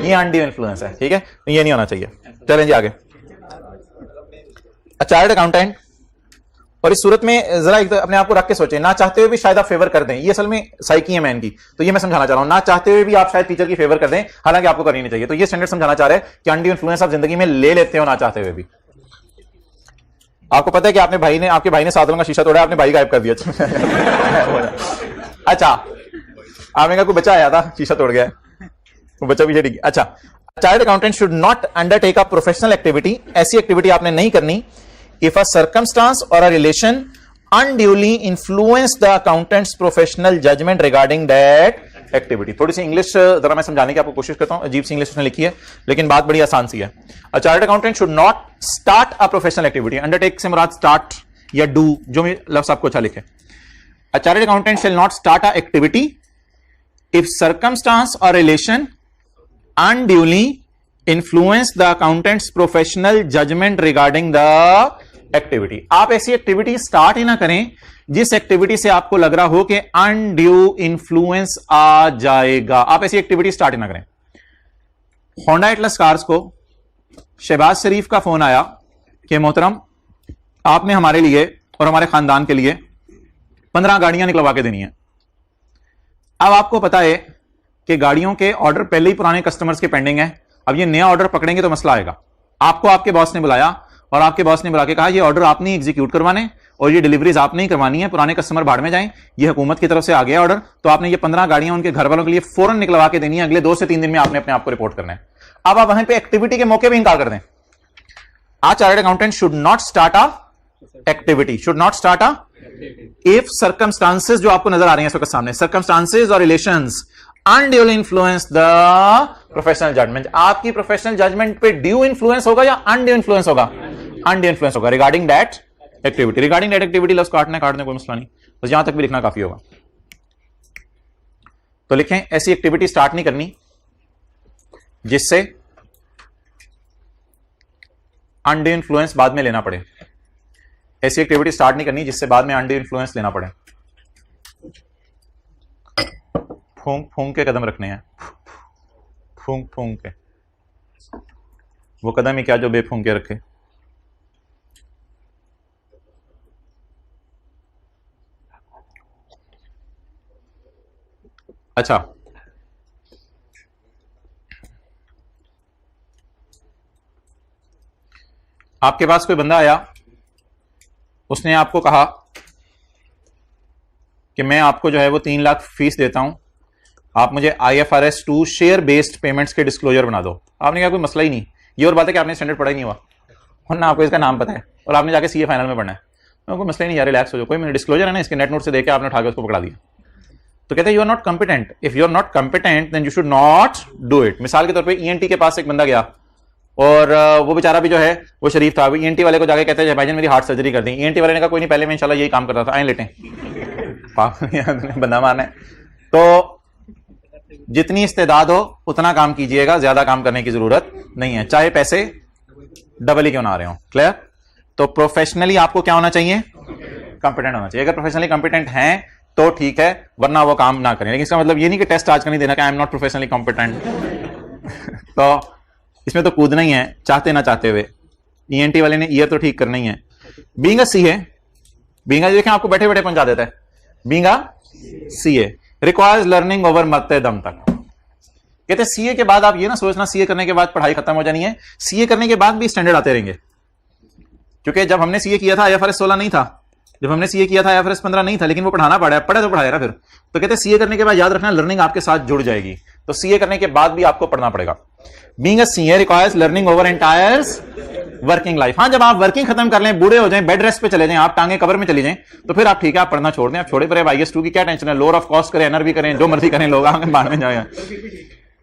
Speaker 2: ये अनड्यू इन्फ्लुएंस है, ठीक है, ये नहीं होना चाहिए। चलें जी आगे। चार्टर्ड अकाउंटेंट, और इस सूरत में जरा एक अपने आप को रख के सोचें, ना चाहते हुए भी शायद आप फेवर कर दें, ये असल में साइकी है मैन की, तो ये मैं समझाना चाह रहा हूं, ना चाहते हुए भी आप शायद टीचर की फेवर कर दें, हालांकि आपको करनी नहीं चाहिए। तो ये स्टैंडर्ड समझाना चाह रहे हैं कि अनड्यू इन्फ्लुएंस आप जिंदगी में ले लेते हो ना चाहते हुए भी। आपको पता है कि आपके भाई ने 7 लोगों का शीशा तोड़ा, आपने भाई गायब कर दिया। अच्छा, आपने कहा कोई बच्चा आया था शीशा तोड़ गया, वो बच्चा पीछे ठीक है। अच्छा, chartered accountant should not undertake a professional activity, ऐसी एक्टिविटी आपने नहीं करनी if a circumstance or a relation unduly influence the accountant's professional judgment regarding that activity। थोड़ी सी इंग्लिश जरा मैं समझाने की आपको कोशिश करता हूं, अजीब सी इंग्लिश उसने लिखी है लेकिन बात बड़ी आसान सी है। A chartered accountant should not start a professional activity, undertake से मुराद start या do, जो भी लफ्ज आपको अच्छा लिखे। A chartered accountant shall not start a activity if circumstance or relation unduly influence the accountant's professional judgment regarding the activity. आप ऐसी एक्टिविटी स्टार्ट ही ना करें जिस एक्टिविटी से आपको लग रहा हो कि अनड्यू इन्फ्लुएंस आ जाएगा, आप ऐसी एक्टिविटी स्टार्ट ही ना करें। होंडा एटलस कार्स को शहबाज शरीफ का फोन आया कि मोहतरम आपने हमारे लिए और हमारे खानदान के लिए 15 गाड़ियां निकलवा के देनी है। अब आपको पता है कि गाड़ियों के ऑर्डर पहले ही पुराने कस्टमर्स के पेंडिंग है, अब ये नया ऑर्डर पकड़ेंगे तो मसला आएगा। आपको आपके बॉस ने बुलाया और आपके बॉस ने बुला के कहा ये ऑर्डर आपने एग्जीक्यूट करवाने और ये डिलीवरीज आपने ही करवानी है, पुराने कस्टमर भाड़ में जाएं, ये हुकूमत की तरफ से आ गया ऑर्डर, तो आपने ये 15 गाड़ियां उनके घर वालों के लिए फौरन निकलवा के देनी है, अगले 2 से 3 दिन में आपने अपने आप को रिपोर्ट करना है। अब आप वहां पे एक्टिविटी के मौके भी इंकार कर दें। A chartered accountant should not start a activity, should not start a if circumstances जो आपको नजर आ रहे हैं इस वक्त सामने, सर्कमस्टांसेस और relations unduly influence the professional judgment। आपकी प्रोफेशनल जजमेंट पे ड्यू इन्फ्लुएंस होगा या अनड्यू इन्फ्लुएंस होगा? अनड्यू इन्फ्लुएंस होगा regarding that activity. Regarding that activity लफ्ज काटने कोई मसला नहीं, बस यहां तक भी लिखना काफी होगा। तो लिखें ऐसी एक्टिविटी स्टार्ट नहीं करनी जिससे अनड्यू इन्फ्लुएंस बाद में लेना पड़े। ऐसी एक्टिविटी स्टार्ट नहीं करनी जिससे बाद में अनड्यू इन्फ्लुएंस लेना पड़े। फूंक फूंक के कदम रखने हैं, फूंक फूंक के। वो कदम ही क्या जो बेफूंक के रखे। अच्छा, आपके पास कोई बंदा आया, उसने आपको कहा कि मैं आपको जो है वो 3 लाख फीस देता हूं, आप मुझे IFRS 2 शेयर बेस्ड पेमेंट्स के डिस्क्लोजर बना दो। आपने कहा कोई मसला ही नहीं, ये और बात है कि आपने स्टैंडर्ड पढ़ा ही नहीं हुआ, वरना आपको इसका नाम पता है और आपने जाके CA फाइनल में पढ़ना है। कोई मसला ही नहीं यार, रिलैक्स हो जाओ, कोई मैंने डिस्क्लोजर है ना, इसके नेट नोट से देके आपने उठा के उसको पकड़ा दिया। तो कहते हैं you are not competent, if you are not competent then you should not do it. मिसाल के तौर पे ENT के पास एक बंदा गया और वो बेचारा भी जो है वो शरीफ था। ENT वाले को जाके कहते हैं भाईजान मेरी हार्ट सर्जरी कर दी। ENT वाले ने कहा कोई नहीं, पहले मैं इंशाल्लाह यही काम करता था, आए लेटें बंदा मारना है। तो जितनी इस्तेदाद हो उतना काम कीजिएगा, ज्यादा काम करने की जरूरत नहीं है, चाहे पैसे डबल ही क्यों ना आ रहे हो। क्लियर? तो प्रोफेशनली आपको क्या होना चाहिए? कॉम्पिटेंट होना चाहिए। अगर प्रोफेशनली कॉम्पिटेंट हैं तो ठीक है, वरना वो काम ना करें। लेकिन इसका मतलब ये नहीं कि टेस्ट आज का नहीं देना कि I am not professionally competent तो इसमें तो कूदना ही है चाहते ना चाहते हुए। ENT वाले ने ईयर तो ठीक करना ही है। बीइंग अ CA, देखें आपको बैठे बैठे पहुंचा देता है। Being a CA requires learning over मरते दम तक। कहते हैं CA के बाद आप ये ना सोचना CA करने के बाद पढ़ाई खत्म हो जानी है। CA करने के बाद भी स्टैंडर्ड आते रहेंगे, क्योंकि जब हमने CA किया था IFRS 16 नहीं था, जब हमने CA किया था IFRS 15 नहीं था, लेकिन वो पढ़ाना पड़ा, पढ़े तो पढ़ाएगा फिर। तो कहते हैं CA करने के बाद याद रखना लर्निंग आपके साथ जुड़ जाएगी, तो CA करने के बाद भी आपको पढ़ना पड़ेगा। Being a CA requires learning over entire working life. हाँ, जब आप वर्किंग खत्म कर लें, बूढ़े हो जाएं, बेड रेस्ट पे चले जाएं, आप टांगे कबर में चली जाएं, तो फिर आप ठीक है, आप पढ़ना छोड़ दें, आप छोड़े पड़े। IS 2 की क्या टेंशन है, लोअर ऑफ कॉस्ट करें, NRV करें, जो मर्जी करें, लोग आगे बाद में जाएगा।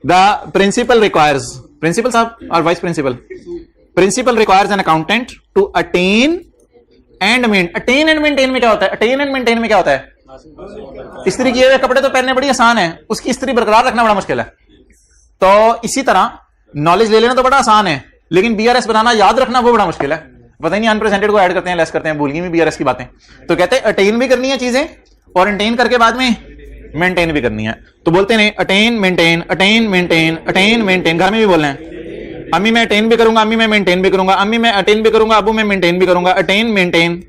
Speaker 2: द प्रिंसिपल रिक्वायर्स, प्रिंसिपल साहब और vice principal, principle requires an accountant to attain and maintain. Attain and maintain में क्या होता है? अटेन एंड मेंटेन में क्या होता है? इस्त्री किए हुए कपड़े तो पहनने बड़ी आसान है, उसकी इस्त्री बरकरार रखना बड़ा मुश्किल है। तो इसी तरह नॉलेज ले लेना तो बड़ा आसान है, लेकिन BRS बनाना, याद रखना वो बड़ा मुश्किल है। पता ही नहीं अनप्रेजेंटेड को ऐड करते हैं, लेस करते हैं, भूल गई में BRS की बातें। तो कहते हैं अटेन भी करनी है चीजें और अटेन करके बाद में मेंटेन भी करनी है। तो बोलते नहीं attain maintain, attain maintain, attain maintain. घर में भी बोलना है, अम्मी मैं अटेन भी करूंगा, अम्मी मैं मेंटेन भी करूंगा, अम्मी मैं अटेन भी करूंगा, अबू मैं मेंटेन भी करूंगा। अटेन मेंटेन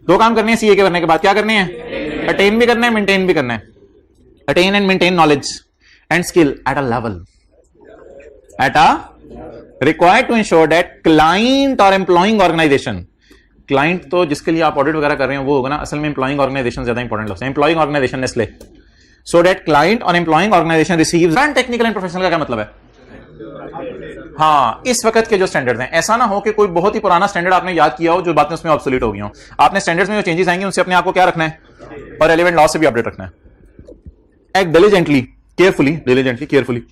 Speaker 2: 2 काम करने हैं CA के करने के बाद। क्या करने हैं? अटेन भी करना है, मेंटेन भी करना है। Attain and maintain knowledge and skill at a level required to ensure that client or employing organization, client तो जिसके लिए आप ऑडिट वगैरह कर रहे हैं वो होगा ना, असल में एम्प्लॉइंग ऑर्गेनाइजेशन ज्यादा इंपॉर्टेंट लफ्ज़ है। Employing organisation Nestle, so that client or employing organisation receives and technical and professional का क्या मतलब है? हाँ, इस वक्त के जो स्टैंडर्ड्स हैं, ऐसा ना हो कि कोई बहुत ही पुराना स्टैंडर्ड आपने याद किया हो जो बातें उसमें ऑब्सोलीट हो गई हो। आपने स्टैंडर्ड्स में जो चेंजेस आएंगे उनसे अपने आप को क्या रखना है और रेलेवेंट लॉ से भी अपडेट रखना है। Act diligently, carefully, diligently carefully,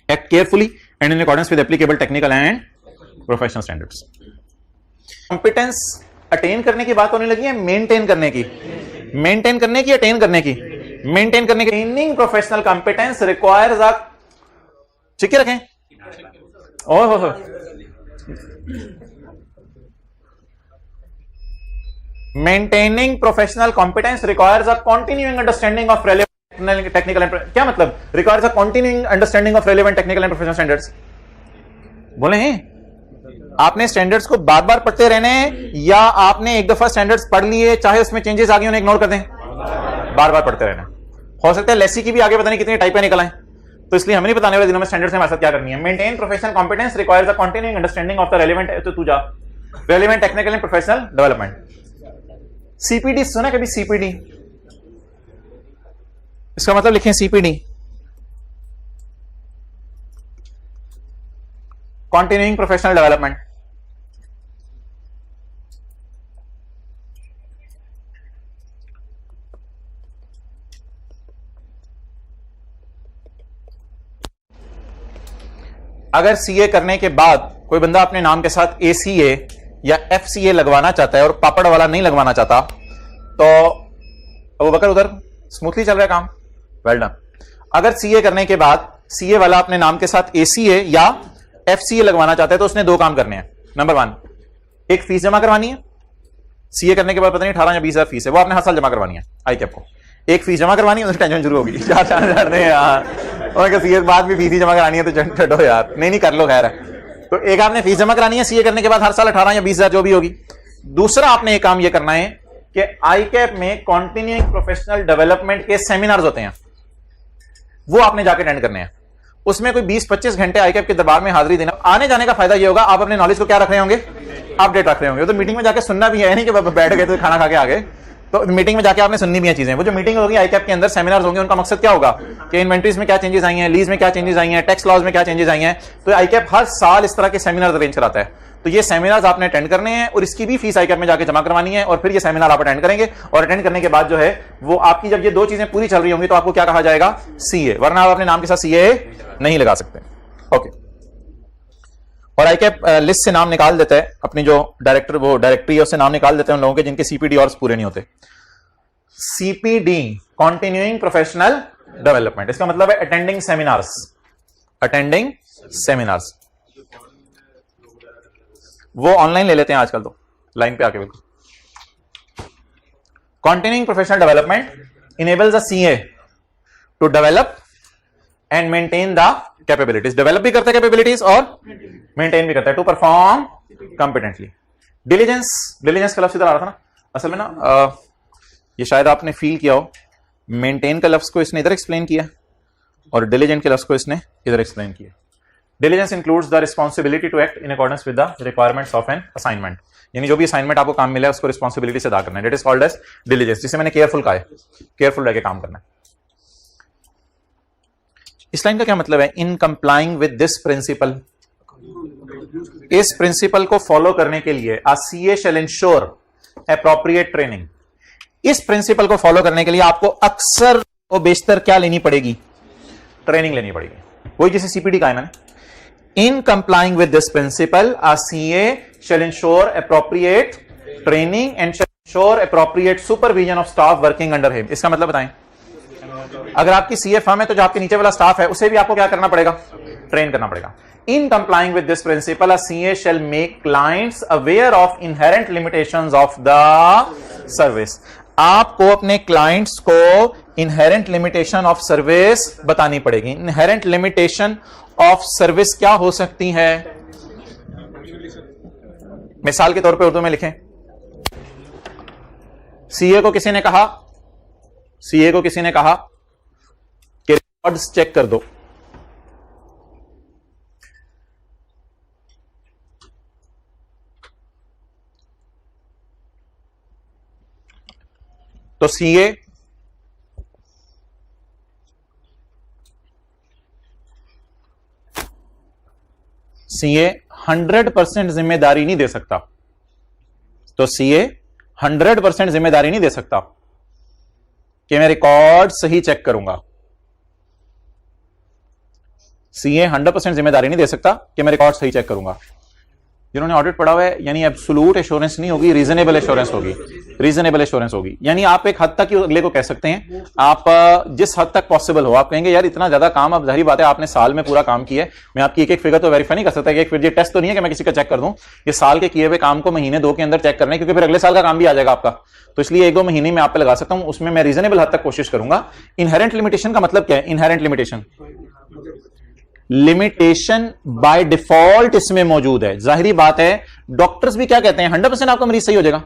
Speaker 2: act carefully and in accordance with applicable technical and professional standards. Competence attain करने की बात होने लगी है मेंटेन करने की। मेंटेन करने की, अटेन करने की, मेंटेन करने की। Training professional competence requires a, ठीक रखें, oh maintaining professional competence requires a continuing understanding of relevant technical and, क्या मतलब? Requires a continuing understanding of relevant technical and professional standards. बोले हैं आपने स्टैंडर्ड्स को बार बार पढ़ते रहने हैं, या आपने एक दफा स्टैंडर्ड्स पढ़ लिए, चाहे उसमें चेंजेस आ गए उन्हें इग्नोर कर दें? बार बार पढ़ते रहना। हो सकता है लेसी की भी आगे पता नहीं कितनी टाइपें निकल आए, तो इसलिए हमें नहीं बताने वाले दिनों में स्टैंडर्ड्स में हमारे साथ क्या करनी है। Maintain professional competence requires a continuing understanding of the relevant, तो तू जा, relevant technical and professional development. CPD सुना कभी? CPD, इसका मतलब लिखें CPD, कंटिन्यूइंग प्रोफेशनल डेवलपमेंट। अगर CA करने के बाद कोई बंदा अपने नाम के साथ ACA या FCA लगवाना चाहता है और पापड़ वाला नहीं लगवाना चाहता, तो अबू बकर उधर स्मूथली चल रहा है काम, वेल डन। अगर CA करने के बाद CA वाला अपने नाम के साथ ACA या FCA लगवाना चाहता है तो उसने 2 काम करने हैं। नंबर 1, एक फीस जमा करवानी है सीए करने के बाद, पता नहीं 18 या 20,000 फीस है, वो आपने हर साल जमा करवानी है आई कैप को। एक फीस जमा करवानी है, उसकी टेंशन शुरू होगी 4,000 नहीं यार, और सीए के बाद भी फीस ही जमा करानी है तो छो यार, नहीं कर लो खैर है। तो एक आपने फीस जमा करानी है सीए करने के बाद हर साल 18 या 20,000 जो भी होगी। दूसरा आपने एक काम ये करना है कि आई कैप में कॉन्टिन्यूइंग प्रोफेशनल डेवलपमेंट के सेमिनार्स होते हैं, वो आपने जाके अटेंड करने हैं। उसमें कोई 20-25 घंटे आई कैप के दरबार में हाजिरी देना। आने जाने का फायदा ये होगा, आप अपने नॉलेज को क्या रख रहे होंगे, अपडेट रख रहे होंगे। तो मीटिंग में जाके सुनना भी है, नहीं कि बैठ गए तो खाना खा के आ गए, तो मीटिंग में जाके आपने सुननी भी है चीजें। वो जो मीटिंग होगी आई कैप के अंदर, सेमिनार्स होंगे, उनका मकसद क्या होगा कि इन्वेंटरीज में क्या चेंजेस आई हैं, लीज में क्या चेंजेस आई हैं, टैक्स लॉज में क्या चेंजेस आई हैं। तो आई कैप हर साल इस तरह के सेमिनार अरेंज कराता है। तो ये सेमिनार्स आपने अटेंड करने हैं और इसकी भी फीस आई कैप में जाके जमा करवानी है, और फिर ये सेमिनार आप अटेंड करेंगे। और अटेंड करने के बाद जो है वो आपकी, जब ये दो चीजें पूरी चल रही होंगी तो आपको क्या कहा जाएगा, सीए, वरना आप अपने नाम के साथ सीए नहीं लगा सकते। ओके, और आई कैप लिस्ट से नाम निकाल देता है, अपनी जो डायरेक्टर वो डायरेक्टरी है उससे नाम निकाल देते हैं उन लोगों के जिनके सीपीडी और पूरे नहीं होते। सीपीडी कॉन्टिन्यूइंग प्रोफेशनल डेवलपमेंट, इसका मतलब है अटेंडिंग सेमिनार्स, अटेंडिंग सेमिनार्स। वो ऑनलाइन ले लेते हैं आजकल, तो लाइन पे आके बिल्कुल। Continuing professional development enables a CA to develop and maintain the capabilities, develop भी करता है कैपेबिलिटीज और मेंटेन भी करता है, to perform competently. Diligence, diligence का लफ्ज इधर आ रहा था ना, असल में ना ये शायद आपने फील किया हो, मेंटेन का लफ्ज को इसने इधर एक्सप्लेन किया और डिलीजेंट के लफ्ज को इसने इधर एक्सप्लेन किया। Diligence includes the responsibility to act in accordance with the requirements of an assignment, यानी जो भी असाइनमेंट आपको काम मिला है उसको रिस्पॉन्सिबिलिटी से अदा करना है, that is called as diligence, जिसे मैंने केयरफुल कहा है, केयरफुल रह के काम करना है। इस लाइन का क्या मतलब है, इन कंप्लाइंग विद दिस प्रिंसिपल, इस प्रिंसिपल को फॉलो करने के लिए आ CA shall ensure appropriate training. इस प्रिंसिपल को फॉलो करने के लिए आपको अक्सर और बेशतर क्या लेनी पड़ेगी, ट्रेनिंग लेनी पड़ेगी। वही जैसे सीपीडी का है मैंने, in complying with this principle a CA shall ensure appropriate training and shall ensure appropriate supervision of staff working under him. इसका मतलब बताएं, अगर आपकी सीए फर्म है तो जो आपके नीचे वाला स्टाफ है उसे भी आपको क्या करना पड़ेगा, ट्रेन करना पड़ेगा। In complying with this principle, a CA shall make clients aware of inherent limitations of the service. आपको अपने क्लाइंट्स को inherent limitation of service बतानी पड़ेगी। inherent limitation of service क्या हो सकती है, मिसाल के तौर पे उर्दू में लिखें, सीए को किसी ने कहा कि रिकॉर्ड्स चेक कर दो, तो सीए सीए 100% जिम्मेदारी नहीं दे सकता, तो सीए 100% जिम्मेदारी नहीं दे सकता कि मैं रिकॉर्ड सही चेक करूंगा। सीए 100% जिम्मेदारी नहीं दे सकता कि मैं रिकॉर्ड सही चेक करूंगा। जिन्होंने ऑडिट पढ़ा हुआ है, यानी एब्सोल्यूट एश्योरेंस नहीं होगी, रीजनेबल एश्योरेंस होगी, रीजनेबल एश्योरेंस होगी। यानी आप एक हद तक ही अगले को कह सकते हैं, आप जिस हद तक पॉसिबल हो, आप कहेंगे यार इतना ज्यादा काम, अब जाहिर बात है आपने साल में पूरा काम किया है, मैं आपकी एक एक फिगर तो वेरीफाई नहीं कर सकता, एक फिर ये टेस्ट तो नहीं है कि मैं किसी का चेक कर दूं, ये साल के किए हुए काम को महीने 2 के अंदर चेक करना है, क्योंकि फिर अगले साल का काम भी आ जाएगा आपका, तो इसलिए 1-2 महीने में आप पे लगा सकता हूं, उसमें मैं रीजनेबल हद तक कोशिश करूंगा। इनहेरेंट लिमिटेशन का मतलब क्या है, inherent limitation, limitation by default इसमें मौजूद है। जाहिरी बात है डॉक्टर्स भी क्या कहते हैं, 100% आपका मरीज सही हो जाएगा,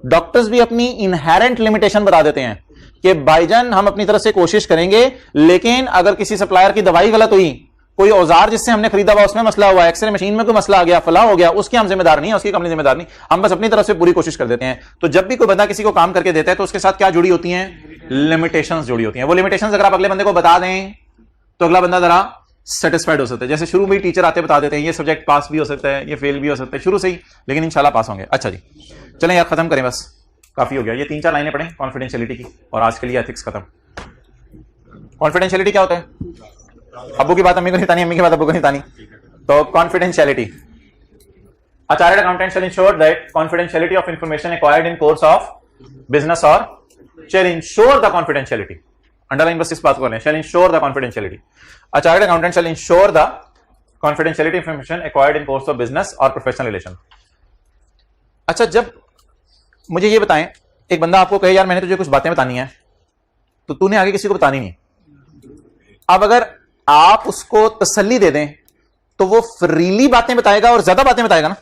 Speaker 2: डॉक्टर्स भी अपनी इनहेरेंट लिमिटेशन बता देते हैं कि भाईजान हम अपनी तरफ से कोशिश करेंगे, लेकिन अगर किसी सप्लायर की दवाई गलत हुई, कोई औजार जिससे हमने खरीदा हुआ उसमें मसला हुआ, एक्सरे मशीन में कोई मसला आ गया, फला हो गया, उसकी हम जिम्मेदार नहीं है, उसकी कंपनी जिम्मेदार नहीं, हम बस अपनी तरफ से पूरी कोशिश कर देते हैं। तो जब भी कोई बंदा किसी को काम करके देता है तो उसके साथ क्या जुड़ी होती हैं, लिमिटेशंस जुड़ी होती हैं। वो लिमिटेशंस अगर आप अगले बंदे को बता दें तो अगला बंदा जरा सेटिस्फाइड हो सकता है। जैसे शुरू में टीचर आते बता देते हैं ये सब्जेक्ट पास भी हो सकता है, ये फेल भी हो सकता है शुरू से ही, लेकिन इंशाल्लाह पास होंगे। अच्छा जी, चलें यार खत्म करें, बस काफी हो गया, ये 3-4 लाइनें पढ़ें कॉन्फिडेंशियलिटी की, और आज के लिए एथिक्स खत्म। कॉन्फिडेंशियलिटी क्या होता है, अब्बू की बात अम्मी को नहीं तानी, अम्मी की बात अब्बू को नहीं तानी, तो confidentiality, A chartered accountant shall ensure that confidentiality of information acquired in course of business or shall ensure the confidentiality. Underline बस इस बात को लें, shall ensure the confidentiality. A chartered accountant shall ensure the confidentiality of information acquired in course of business or professional relation. अच्छा, जब मुझे ये बताएं, एक बंदा आपको कहे यार मैंने तुझे कुछ बातें बतानी है, तो तूने आगे किसी को बतानी नहीं। अब अगर आप उसको तसल्ली दे दें तो वो फ्रीली बातें बताएगा और ज्यादा बातें बताएगा ना,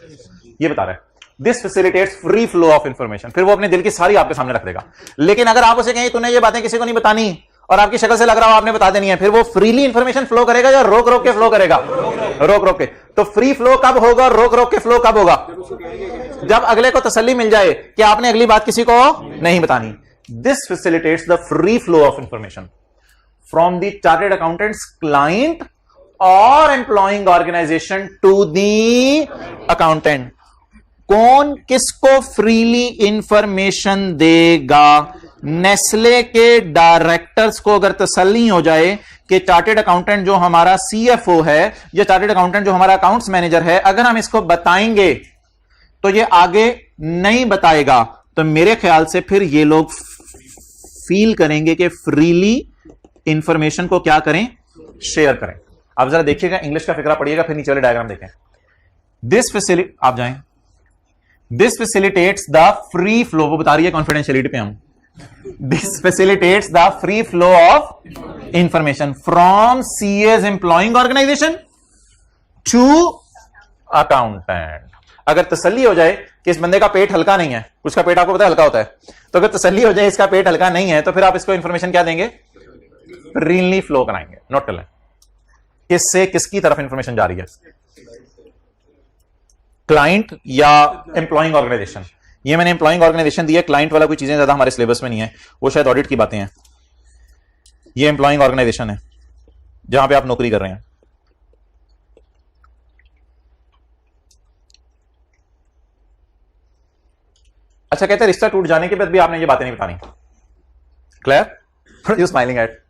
Speaker 2: ये बता रहा है। This facilitates free flow of information. फिर वो अपने दिल की सारी आपके सामने रख देगा। लेकिन अगर आप उसे कहें तूने ये बातें किसी को नहीं बतानी और आपकी शक्ल से लग रहा हो आपने बता देनी है, फिर वो फ्रीली इंफॉर्मेशन फ्लो करेगा या रोक रोक के फ्लो करेगा? रोक रोक के। तो फ्री फ्लो कब होगा और रोक रोक के फ्लो कब होगा? जब अगले को तसल्ली मिल जाए कि आपने अगली बात किसी को नहीं बतानी। This facilitates the free flow of information from the chartered accountant's client or employing organisation to the accountant. कौन किसको फ्रीली इंफॉर्मेशन देगा? नेस्ले के डायरेक्टर्स को अगर तसल्ली हो जाए कि चार्टर्ड अकाउंटेंट जो हमारा सीएफओ है या चार्टर्ड अकाउंटेंट जो हमारा अकाउंट्स मैनेजर है, अगर हम इसको बताएंगे तो ये आगे नहीं बताएगा, तो मेरे ख्याल से फिर ये लोग फील करेंगे कि फ्रीली इंफॉर्मेशन को क्या करें? शेयर करें। आप जरा देखिएगा, इंग्लिश का फिक्रा पढ़िएगा, फिर नीचे वाले डायग्राम देखें। दिस फैसिलिटी, आप जाएं, this facilitates the free flow, वो बता रही है कॉन्फिडेंशियलिटी पे हम। This facilitates the free flow of information from CAs employing organisation to accountant. अगर तसल्ली हो जाए कि इस बंदे का पेट हल्का नहीं है, उसका पेट आपको पता है हल्का होता है, तो अगर तसल्ली हो जाए इसका पेट हल्का नहीं है, तो फिर आप इसको इंफॉर्मेशन क्या देंगे? फ्रीली फ्लो कराएंगे। नोट कर लें किससे किसकी तरफ इंफॉर्मेशन जा रही है, क्लाइंट या एम्प्लॉइंग ऑर्गेनाइजेशन। ये मैंने एम्प्लॉइंग ऑर्गेनाइजेशन दिया, क्लाइंट वाला कोई चीजें ज्यादा हमारे सिलेबस में नहीं है, वो शायद ऑडिट की बातें हैं। ये एम्प्लॉइंग ऑर्गेनाइजेशन है जहां पे आप नौकरी कर रहे हैं। अच्छा, कहते हैं रिश्ता टूट जाने के बाद भी आपने ये बातें नहीं बतानी। Clear? You smiling at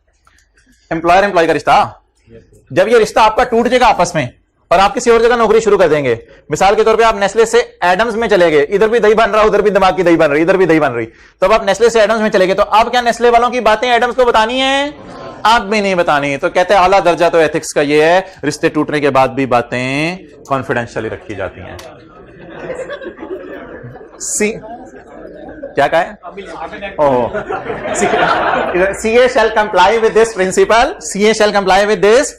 Speaker 2: employer employee का रिश्ता, जब ये रिश्ता आपका टूट जाएगा आपस में और आप किसी और जगह नौकरी शुरू कर देंगे, मिसाल के तौर पे आप नेस्ले से एडम्स में चले गए, इधर भी दही बन रहा, उधर भी दिमाग की दही बन रही, इधर भी दही बन रही, तो अब आप नेस्ले से एडम्स में चले गए, तो अब क्या नेस्ले वालों की बातें एडम्स को बतानी है? आप भी नहीं बतानी। तो कहते हैं आला दर्जा तो एथिक्स का ये है, रिश्ते टूटने के बाद भी बातें कॉन्फिडेंशियली रखी जाती हैं। क्या कहा है? CA shall comply with this principle, CA shall comply with this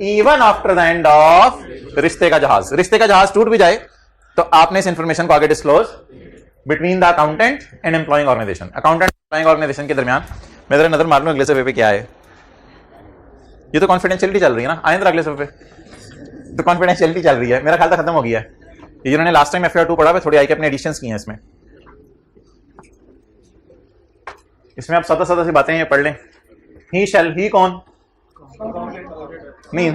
Speaker 2: even after the end of रिश्ते का जहाज। रिश्ते का जहाज टूट भी जाए तो आपने इस इंफॉर्मेशन को आगे disclose between the accountant and employing organisation. Accountant employing organisation के दरमियान मैं जरा नजर मार लूं अगले सफे पे क्या है। ये तो कॉन्फिडेंशियलिटी चल रही है ना, आए अगले सफे पे तो कॉन्फिडेंशियलिटी चल रही है, मेरा ख्याल था खत्म हो गया है। ये जिन्होंने लास्ट टाइम FR2 पढ़ा है, थोड़ी आई के अपने एडिशंस की हैं इसमें। इसमें आप सदा सदा सी बातें ये पढ़ लें। ही शैल, ही कौन? नहीं,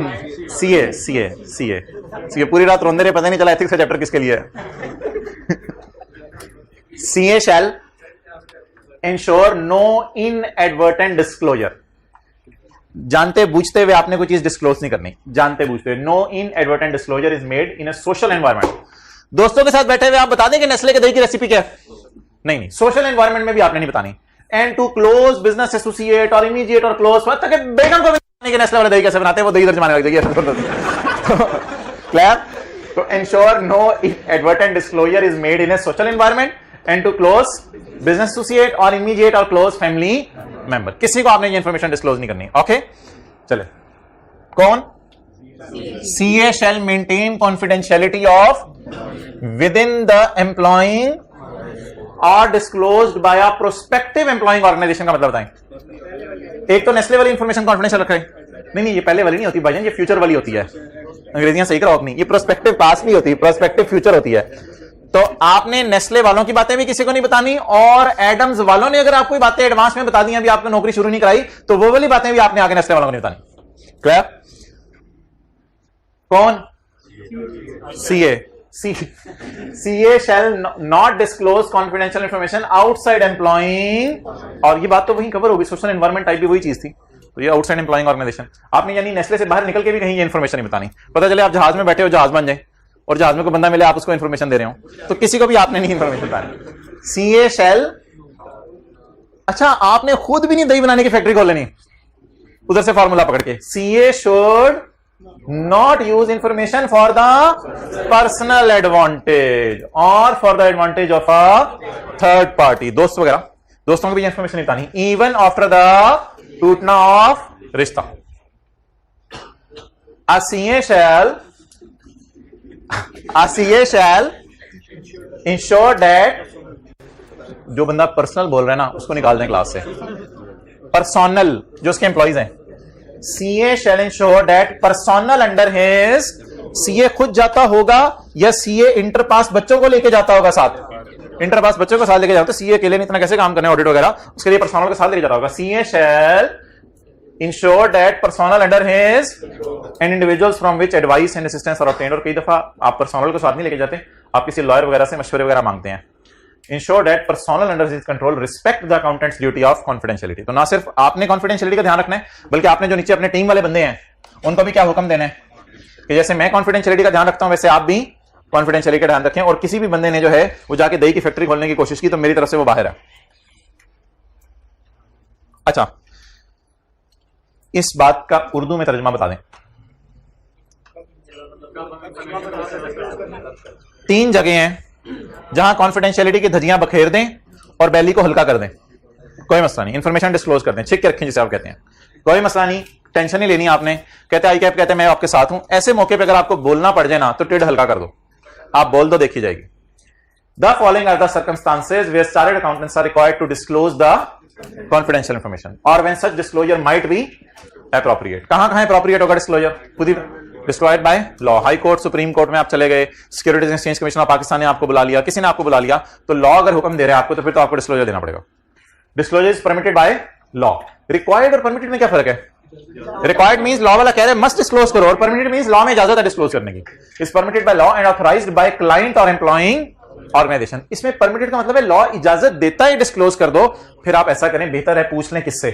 Speaker 2: सीए पूरी रात रोंदे रहे, पता नहीं चला एथिक्स का चैप्टर किसके लिए है। CA shall ensure no inadvertent disclosure. जानते बूझते हुए आपने कोई चीज डिस्क्लोज नहीं करनी, जानते बूझते हुए। No inadvertent disclosure is made in a social environment. दोस्तों के साथ बैठे हुए आप बता दें कि नेस्ले के दही की रेसिपी क्या है? नहीं, सोशल एनवायरनमेंट में भी आपने नहीं बतानी। And to close business associate or immediate or close बेगम को नेस्ले वाले दही कैसे बनाते हैं, वो दही इधर जमाने लग जाएगी। क्लियर? तो ensure no advertent disclosure is made in a social environment and to close business associate or immediate or close family member. किसी को आपने ये इंफॉर्मेशन डिस्क्लोज नहीं करनी। ओके, चले। कौन? CA shall maintain confidentiality of within the employing or disclosed by a prospective employing organization। का मतलब बताएं। एक तो नेस्ले वाली इंफॉर्मेशन कॉन्फिडेंशियल रख रहे हैं, नहीं ये पहले वाली नहीं होती भाईजान, ये फ्यूचर वाली होती है। अंग्रेजियां सही कराओ अपनी, ये प्रोस्पेक्टिव पास्ट नहीं होती, प्रोस्पेक्टिव फ्यूचर होती है। तो आपने नेस्ले वालों की बातें भी किसी को नहीं बतानी, और एडम्स वालों ने अगर आपको बातें एडवांस में बता दी, अभी आपने नौकरी शुरू नहीं कराई, तो वो वाली बातें भी आपने आगे नेस्ले वालों को नहीं बतानी। क्लियर? कौन? CA shall not disclose confidential information outside employing। और ये बात तो वही कवर होगी, सोशल एनवायरनमेंट टाइप भी वही चीज थी। तो ये आउटसाइड एम्प्लॉइंग ऑर्गेनाइजेशन, आपने यानी नेस्ले से बाहर निकल के भी कहीं ये इंफॉर्मेशन नहीं बतानी। पता चले आप जहाज में बैठे हो, जहाज बन जाए और जहाज में कोई बंदा मिले, आप उसको इंफॉर्मेशन दे रहे हो, तो किसी को भी आपने नहीं इंफॉर्मेशन बतानी। CA shall, अच्छा आपने खुद भी नहीं दही बनाने की फैक्ट्री खोल लेनी, उधर से फॉर्मूला पकड़ के। CA should not use information for the personal advantage or for the advantage of a third party, दोस्त वगैरह, दोस्तों को भी इंफॉर्मेशन नहीं बतानी, इवन आफ्टर द टूटना ऑफ रिश्ता। A CA shall ensure that, जो बंदा पर्सनल बोल रहा है ना उसको निकाल दें क्लास से, पर्सनल जो उसके एम्प्लॉइज हैं, CA shall ensure that personal under his, CA खुद जाता होगा या CA इंटरपास बच्चों को लेके जाता होगा साथ, इंटरपास बच्चों को साथ लेके जाता है, CA अकेले नहीं इतना कैसे काम करने ऑडिट वगैरह, उसके लिए पर्सनल के साथ लेके जाता होगा। CA shall ensure that personnel under his and individuals from which advice and assistance are obtained, और कई दफा आप पर्सनल को साथ नहीं लेके जाते, आप किसी लॉयर वगैरह से मशवरे वगैरह मांगते हैं। Ensure that personnel under his control respect the accountant's duty of confidentiality, तो ना सिर्फ आपने कॉन्फिडेंशियलिटी का ध्यान रखना है बल्कि आपने जो नीचे अपने टीम वाले बंदे हैं उनको भी क्या हुक्म देना है कि जैसे मैं कॉन्फिडेंशियलिटी का ध्यान रखता हूं वैसे आप भी कॉन्फिडेंशियलिटी का ध्यान रखें, और किसी भी बंदे ने जो है वो जाके दही की फैक्ट्री खोलने की कोशिश की तो मेरी तरफ से वो बाहर है। अच्छा, इस बात का उर्दू में तर्जुमा बता दें। 3 जगह हैं जहां कॉन्फिडेंशियलिटी की धज्जियां बखेर दें और बैली को हल्का कर दें, कोई मसला नहीं, इंफॉर्मेशन डिस्क्लोज कर दें, छिप के रखें जिसे आप कहते हैं, कोई मसला नहीं, टेंशन नहीं लेनी आपने। कहते हैं ICAP कहते हैं मैं आपके साथ हूं, ऐसे मौके पे अगर आपको बोलना पड़ जाए ना तो टिड हल्का कर दो, आप बोल दो, देखी जाएगी। The following are the circumstances where chartered accountants are required to disclose the confidential information or when such disclosure might be appropriate. कहां एप्रोप्रिएट होगा डिस्क्लोजर? खुद ही disclosed by law. High court, supreme court में आप चले गए, securities exchange commission of Pakistan ने आपको बुला लिया, किसी ने आपको बुला लिया, तो लॉ अगर हुक्म दे रहे हैं आपको तो फिर तो आपको डिस्क्लोजर देना पड़ेगा। Disclosure is permitted by law. Required और परमिटेड में क्या फर्क है? रिक्वायर्ड मींस लॉ वाला कह रहे हैं मस्ट डिस्क्लोज करो, और परमिटेड मींस लॉ में इजाजत है डिस्क्लोज करने की। Is permitted by law and authorised by client or employing organisation. इसमें परमिटेड का मतलब है लॉ इजाजत देता है डिस्क्लोज कर दो, फिर आप ऐसा करें, बेहतर है पूछ लें किससे,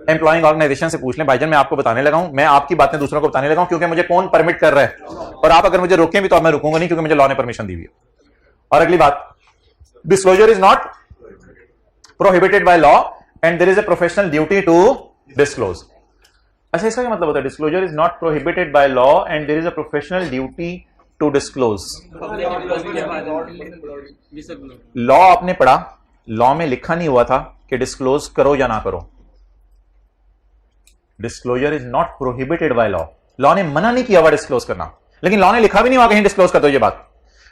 Speaker 2: एम्प्लॉइंग ऑर्गेनाइजेशन से पूछ लें। भाईजान मैं आपको बताने लगा हूं, मैं आपकी बातें दूसरों को बताने लगा हूं क्योंकि मुझे कौन परमिट कर रहा है, और आप अगर मुझे रोकें भी तो मैं रुकूंगा नहीं क्योंकि मुझे लॉ ने परमिशन दी हुई है। और अगली बात, disclosure is not prohibited by law and there is a professional duty to disclose. अच्छा, इसका क्या मतलब होता है? Disclosure is not prohibited by law and there is a professional duty to disclose. Law आपने पढ़ा, लॉ में लिखा नहीं हुआ था कि डिस्क्लोज करो या ना करो। Disclosure is not prohibited by law, law ने मना नहीं किया हुआ डिस्क्लोज करना, लेकिन लॉ ने लिखा भी नहीं हुआ कहीं डिस्क्लोज कर दो ये बात।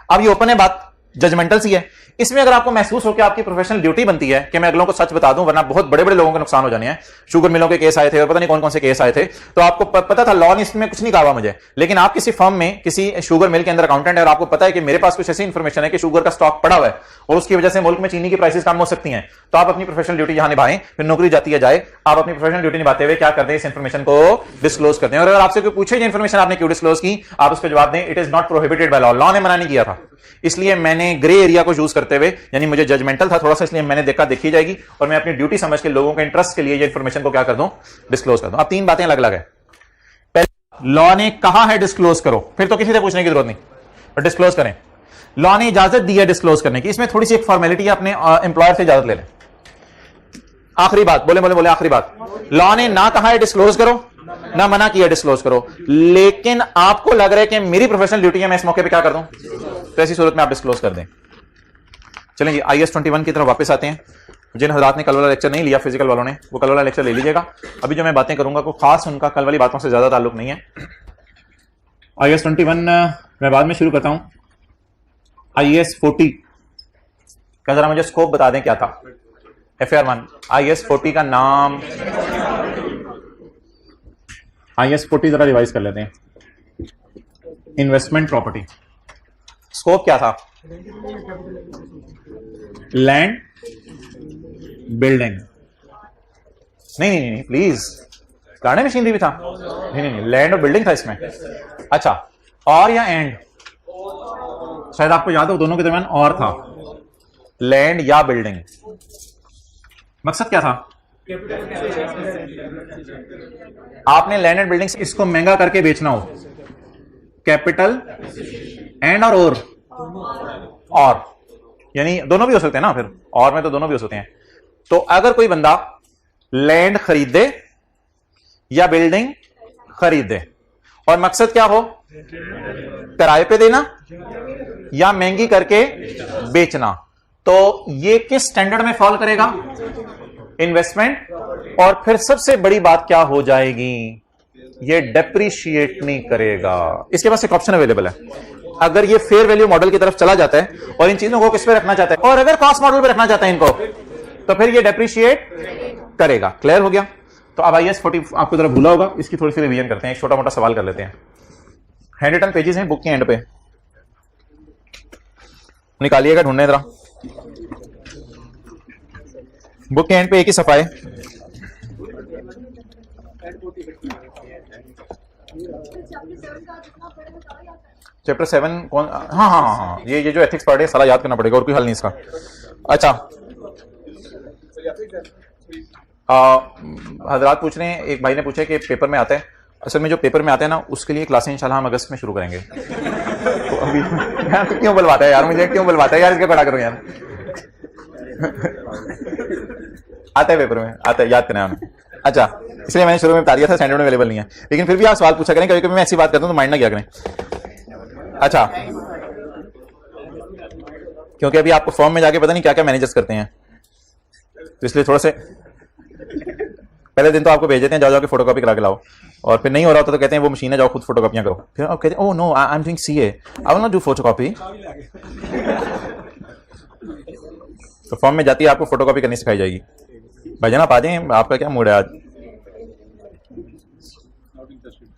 Speaker 2: अब ये ओपन है, बात जजमेंटल सी है। इसमें अगर आपको महसूस हो कि आपकी प्रोफेशनल ड्यूटी बनती है कि मैं अगलों को सच बता दूं वरना बहुत बड़े बड़े लोगों के नुकसान हो जाने हैं, शुगर मिलों के केस आए थे और पता नहीं कौन कौन से केस आए थे, तो आपको पता था लॉ ने इसमें कुछ नहीं कहा मुझे, लेकिन आप किसी फर्म में किसी शुगर मिल के अंदर अकाउंटेंट है और आपको पता है कि मेरे पास कुछ ऐसी इंफॉर्मेशन है कि शुगर का स्टॉक पड़ा हुआ है और उसकी वजह से मुल्क में चीनी की प्राइसेस कम हो सकती हैं, तो आप अपनी प्रोफेशनल ड्यूटी यहां निभाएं, फिर नौकरी जाती है जाए, आप अपनी प्रोफेशनल ड्यूटी निभाते हुए क्या करते हैं, इस इंफॉर्मेशन को डिस्क्लोज करते हैं। और अगर आपसे कोई पूछे इंफॉर्मेशन आपने क्यों डिस्क्लोज की, आप उसको जवाब दें it is not prohibited by law, law ने मना नहीं किया था, इसलिए मैंने ग्रे एरिया को यूज करते हुए, यानी मुझे जजमेंटल था थोड़ा सा, इसलिए मैंने देखा देखी जाएगी और मैं अपनी ड्यूटी समझ के लोगों के इंटरेस्ट के लिए ये इंफॉर्मेशन को क्या कर दूं, डिस्क्लोज कर दूं। अब 3 बातें अलग अलग है। पहले लॉ ने कहा है डिस्क्लोज करो, फिर तो किसी से पूछने की जरूरत नहीं, और डिस्क्लोज करें। लॉ ने इजाजत दी है डिस्क्लोज करने की, इसमें थोड़ी सी एक फॉर्मेलिटी है, अपने एम्प्लॉयर से इजाजत ले लें। आखिरी बात, बोले आखिरी बात, लॉ ने ना कहा है डिस्क्लोज करो, ना मना किया डिस्क्लोज करो, लेकिन आपको लग रहा है कि मेरी प्रोफेशनल ड्यूटी है, मैं इस मौके पे क्या कर दूं, तो ऐसी सूरत में आप डिस्क्लोज कर दें। चलें जी, IAS 21 की तरफ वापस आते हैं। जिन हजरात ने कल वाला लेक्चर नहीं लिया फिजिकल वालों ने, वो कल वाला लेक्चर ले लीजिएगा। अभी जो मैं बातें करूंगा को खास उनका कल वाली बातों से ज्यादा ताल्लुक नहीं है। IAS 21 मैं बाद में शुरू करता हूं। IAS 40 का जरा मुझे स्कोप बता दें क्या था। FAR 1 IAS 40 का नाम, IAS 40 जरा रिवाइज कर लेते हैं। इन्वेस्टमेंट प्रॉपर्टी, स्कोप क्या था? लैंड बिल्डिंग, नहीं प्लीज, गाड़ी मशीनरी भी था, नहीं लैंड और बिल्डिंग था इसमें। अच्छा, और या एंड, शायद आपको याद हो दोनों के दरमियान और था, लैंड या बिल्डिंग। मकसद क्या था? आपने लैंड एंड बिल्डिंग्स इसको महंगा करके बेचना हो, कैपिटल एंड और यानी दोनों भी हो सकते हैं ना, फिर और में तो दोनों भी हो सकते हैं। तो अगर कोई बंदा लैंड खरीदे या बिल्डिंग खरीदे और मकसद क्या हो, किराए पे देना या महंगी करके बेचना। तो ये किस स्टैंडर्ड में फॉल करेगा, इन्वेस्टमेंट। और फिर सबसे बड़ी बात क्या हो जाएगी, ये डेप्रीशिएट नहीं करेगा। इसके पास एक ऑप्शन अवेलेबल है, अगर ये फेयर वैल्यू मॉडल की तरफ चला जाता है और इन चीजों को किस पे रखना चाहता है, और अगर कॉस्ट मॉडल पे रखना चाहता है इनको, तो फिर ये डेप्रीशिएट करेगा। क्लियर हो गया। तो अब IAS 40 आपको जरा भूला होगा, इसकी थोड़ी सी रिवीजन करते हैं, एक छोटा मोटा सवाल कर लेते हैं। हैंड रिटन पेजेस हैं बुक के एंड पे, निकालिएगा, ढूंढने जरा बुक के एंड पे एक ही सफा है। चैप्टर 7 कौन, हाँ हाँ हाँ, ये जो एथिक्स पढ़ रहे सारा याद करना पड़ेगा, और कोई हल नहीं इसका। अच्छा, हजरात पूछ रहे हैं, एक भाई ने पूछा कि पेपर में आता है, असल में जो पेपर में आता है ना उसके लिए क्लासें इंशाल्लाह हम अगस्त में शुरू करेंगे। तो अभी यार तो क्यों बुलवाता है यार, मुझे क्यों बुलवाता है यार, इसके पढ़ा करो यार। आता है पेपर में, आता है, याद करना हमें। अच्छा, इसलिए मैंने शुरू में बता दिया था स्टैंडर्ड में अवेलेबल नहीं है, लेकिन फिर भी आप सवाल पूछा करें, कभी कभी मैं ऐसी बात करता हूं तो माइंड ना किया करें। अच्छा, क्योंकि अभी आपको फॉर्म में जाके पता नहीं क्या क्या मैनेजर्स करते हैं, तो इसलिए थोड़ा से पहले दिन तो आपको भेज देते हैं, जाओ जाके फोटोकॉपी करा के लाओ, और फिर नहीं हो रहा होता तो कहते हैं वो मशीन है, जाओ खुद फोटोकॉपियां करो। फिर आप कहते हैं oh no I am doing CA, I will not do photocopy. तो फॉर्म में जाती है आपको फोटोकॉपी करनी सिखाई जाएगी। भाईजान आप आ जाए, आपका क्या मूड है आज?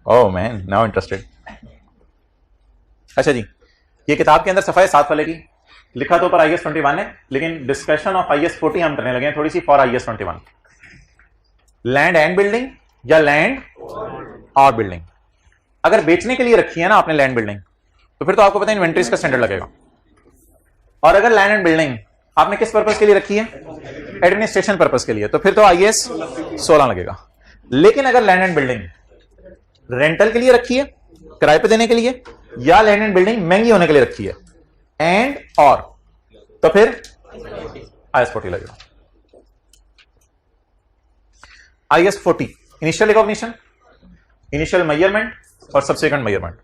Speaker 2: Oh man, now interested. अच्छा जी, ये किताब के अंदर सफाई 7 वाले की लिखा तो पर IAS 21 है, लेकिन डिस्कशन ऑफ IAS 40 हम करने लगे हैं थोड़ी सी for IAS 21। Land and building या लैंड और बिल्डिंग, अगर बेचने के लिए रखी है ना आपने लैंड बिल्डिंग, तो फिर तो आपको पता है इन्वेंट्रीज का स्टैंडर्ड लगेगा। और अगर लैंड एंड बिल्डिंग आपने किस पर्पस के लिए रखी है, एडमिनिस्ट्रेशन पर्पस के लिए, तो फिर तो IAS 16 लगेगा। लेकिन अगर लैंड एंड बिल्डिंग रेंटल के लिए रखी है, किराए पे देने के लिए, या लैंड एंड बिल्डिंग महंगी होने के लिए रखी है, एंड और, तो फिर IAS 40 लगेगा। IAS 40 initial recognition, initial measurement और सब्सिक्वेंट मेजरमेंट।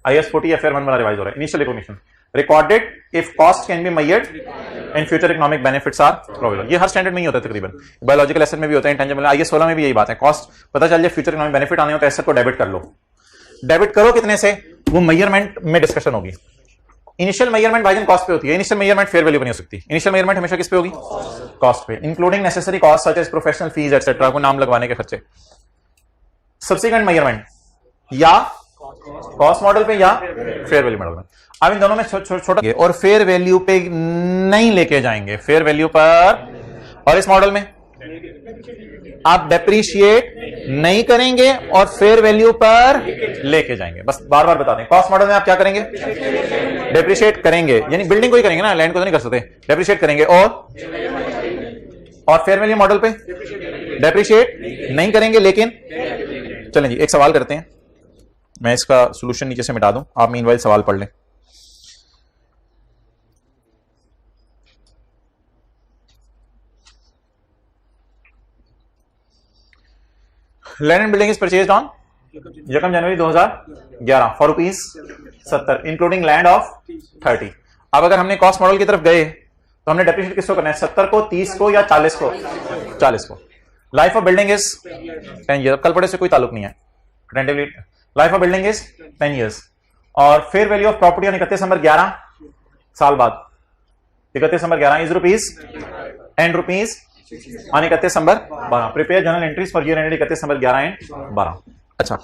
Speaker 2: IAS 40 FR 1 वाला रिवाइज हो रहा है। Initial recognition, recorded if cost can be measured and future economic benefits are probable. ये हर स्टैंडर्ड में ही होता है तकरीबन, बायोलॉजिकल एसेट में भी होता है, इंटेंजिबल। IAS 16 में भी यही बात है, कॉस्ट पता चल जाए, फ्यूचर इकोनॉमिक बेनिफिट आने हो तो एसेट को डेबिट कर लो। डेबिट करो कितने से, वो मेजरमेंट में डिस्कशन होगी। इनिशियल मेजरमेंट भाईजान कॉस्ट पे होती है, इनिशियल मेजरमेंट फेयर वैल्यू पे नहीं हो सकती। इनिशियल मेजरमेंट हमेशा किस पे होगी, कॉस्ट पे, including necessary cost such as professional fees etcetera, को नाम लगवाने के खर्चे। सब्सिक्वेंट मेजरमेंट या कॉस्ट मॉडल पे या फेयर वैल्यू मॉडल में। अब इन दोनों में छोटा और फेयर वैल्यू पे नहीं लेके जाएंगे, फेयर वैल्यू पर। और इस मॉडल में आप डेप्रीशिएट नहीं करेंगे और फेयर वैल्यू पर लेके जाएंगे। बस बार बार बता दें, कॉस्ट मॉडल में आप क्या करेंगे, डेप्रीशिएट करेंगे, यानी बिल्डिंग को ही करेंगे ना, लैंड को तो नहीं कर सकते, डेप्रीशिएट करेंगे। और फेयर वैल्यू मॉडल पे डेप्रीशिएट नहीं करेंगे। लेकिन चलें जी, एक सवाल करते हैं, मैं इसका सॉल्यूशन नीचे से मिटा दूं, आप मीनवाइल सवाल पढ़ लें। Land and building is purchased on 1 January 2011 for ₹70 including land of 30। अब अगर हमने कॉस्ट मॉडल की तरफ गए तो हमने डेप्रिशिएट किसको करना है, 70 को, 30 को या 40 को? 40 को। Life of building is 10 year, कल पढ़े से कोई ताल्लुक नहीं है। Life of building is 10 years. और fair value of property on 31 December 11 साल बाद, 31 December 11 is ₹, and rupees on 31 December 12। Prepare journal entries for year ended 31 December 11 and 12। अच्छा,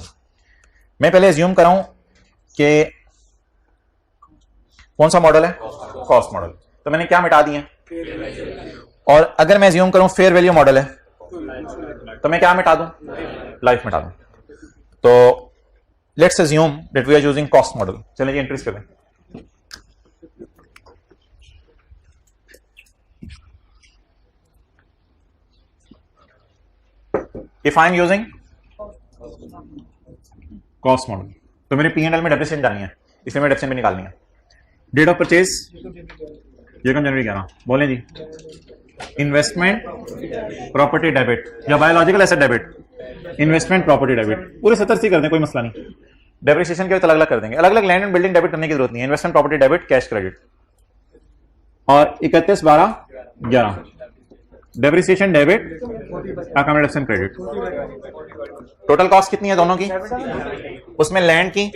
Speaker 2: मैं पहले एज्यूम कर रहा हूं कि कौन सा मॉडल है, कॉस्ट मॉडल, तो मैंने क्या मिटा दिए। और अगर मैं एज्यूम करूं फेयर वैल्यू मॉडल है तो मैं क्या मिटा दूं, लाइफ मिटा दूं। तो let's assume that we are using cost model. चलिए जी एंट्रीज करें। If I am using cost model तो मेरे P&L में डेप्रिसिएशन जानी है, इसलिए मैं डेप्रिसिएशन भी निकालनी है। डेट ऑफ परचेज 1 जनवरी 11, बोलें जी। इन्वेस्टमेंट प्रॉपर्टी डेबिट या biological asset debit, investment property debit, पूरे 70 कर दें, कोई मसला नहीं। डेप्रिसिएशन के वक्त अलग अलग कर देंगे, अलग अलग लैंड एंड बिल्डिंग डेबिट करने की जरूरत नहीं है, investment property debit, cash credit. और 31/12/11 depreciation debit, accommodation credit. Total cost कितनी है दोनों की? उसमें लैंड की,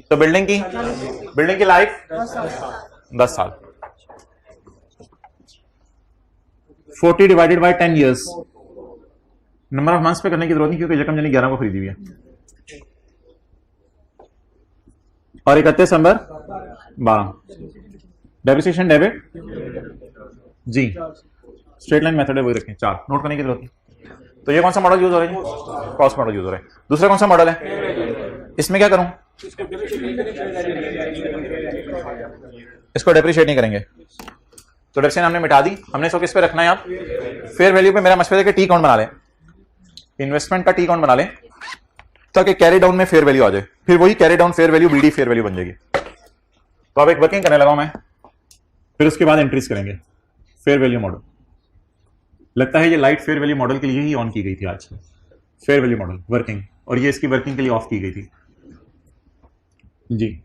Speaker 2: तो बिल्डिंग की लाइफ 10 साल, 40 divided by 10 years. Number of months पे करने की जरूरत नहीं क्योंकि रकम जनी 11 को खरीदी हुई है। और 31/12 डेप्रिसिएशन डेबिट जी, स्ट्रेट लाइन मेथड है वही रखें, 4 नोट करने की जरूरत नहीं। तो ये कौन सा मॉडल यूज हो रहा है? कॉस्ट मॉडल यूज हो रहा है। दूसरा कौन सा मॉडल है? इसमें क्या करूं? इसको डेप्रिशिएट नहीं करेंगे, तो डेप्रिसिएशन हमने मिटा दी। हमने इसको किस पे रखना है? आप फेयर वैल्यू पे मेरा मशवरे के टी काउंट बना लें, इन्वेस्टमेंट का टी काउंट बना लें ताकि कैरी डाउन में फेयर वैल्यू आ जाए, फिर वही carry down fair value BD fair value बन जाएगी। तो अब एक वर्किंग करने लगा मैं, फिर उसके बाद एंट्रीज करेंगे। फेयर वैल्यू मॉडल, लगता है ये लाइट फेयर वैल्यू मॉडल के लिए ही ऑन की गई थी आज, फेयर वैल्यू मॉडल वर्किंग, और ये इसकी वर्किंग के लिए ऑफ की गई थी जी।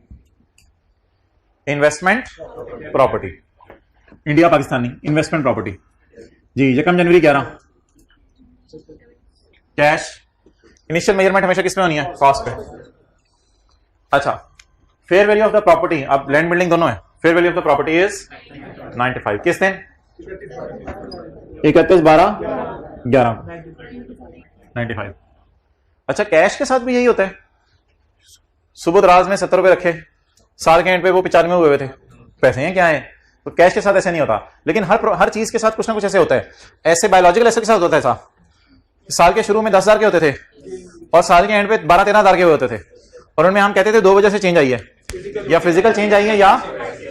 Speaker 2: Investment property, India Pakistani investment property जी, यकम जनवरी 11। कैश इनिशियल मेजरमेंट हमेशा किस पे होनी है? कॉस्ट पे। अच्छा, fair value of the property, अब लैंड बिल्डिंग दोनों है। Fair value of the property is 95। किस दिन? 31/12/11 95। अच्छा, कैश के साथ भी यही होता है। सुबह दराज में 70 रुपए रखे, साल के एंड पे वो 95 हुए थे, पैसे हैं क्या है? तो कैश के साथ ऐसे नहीं होता, लेकिन हर चीज के साथ कुछ ना कुछ ऐसे होता है। ऐसे बायोलॉजिकल ऐसे के साथ होता है ऐसा, साल के शुरू में 10,000 के होते थे और साल के एंड पे 12-13,000 के होते थे, और उनमें हम कहते थे 2 वजह से चेंज आई है, या फिजिकल चेंज आई है या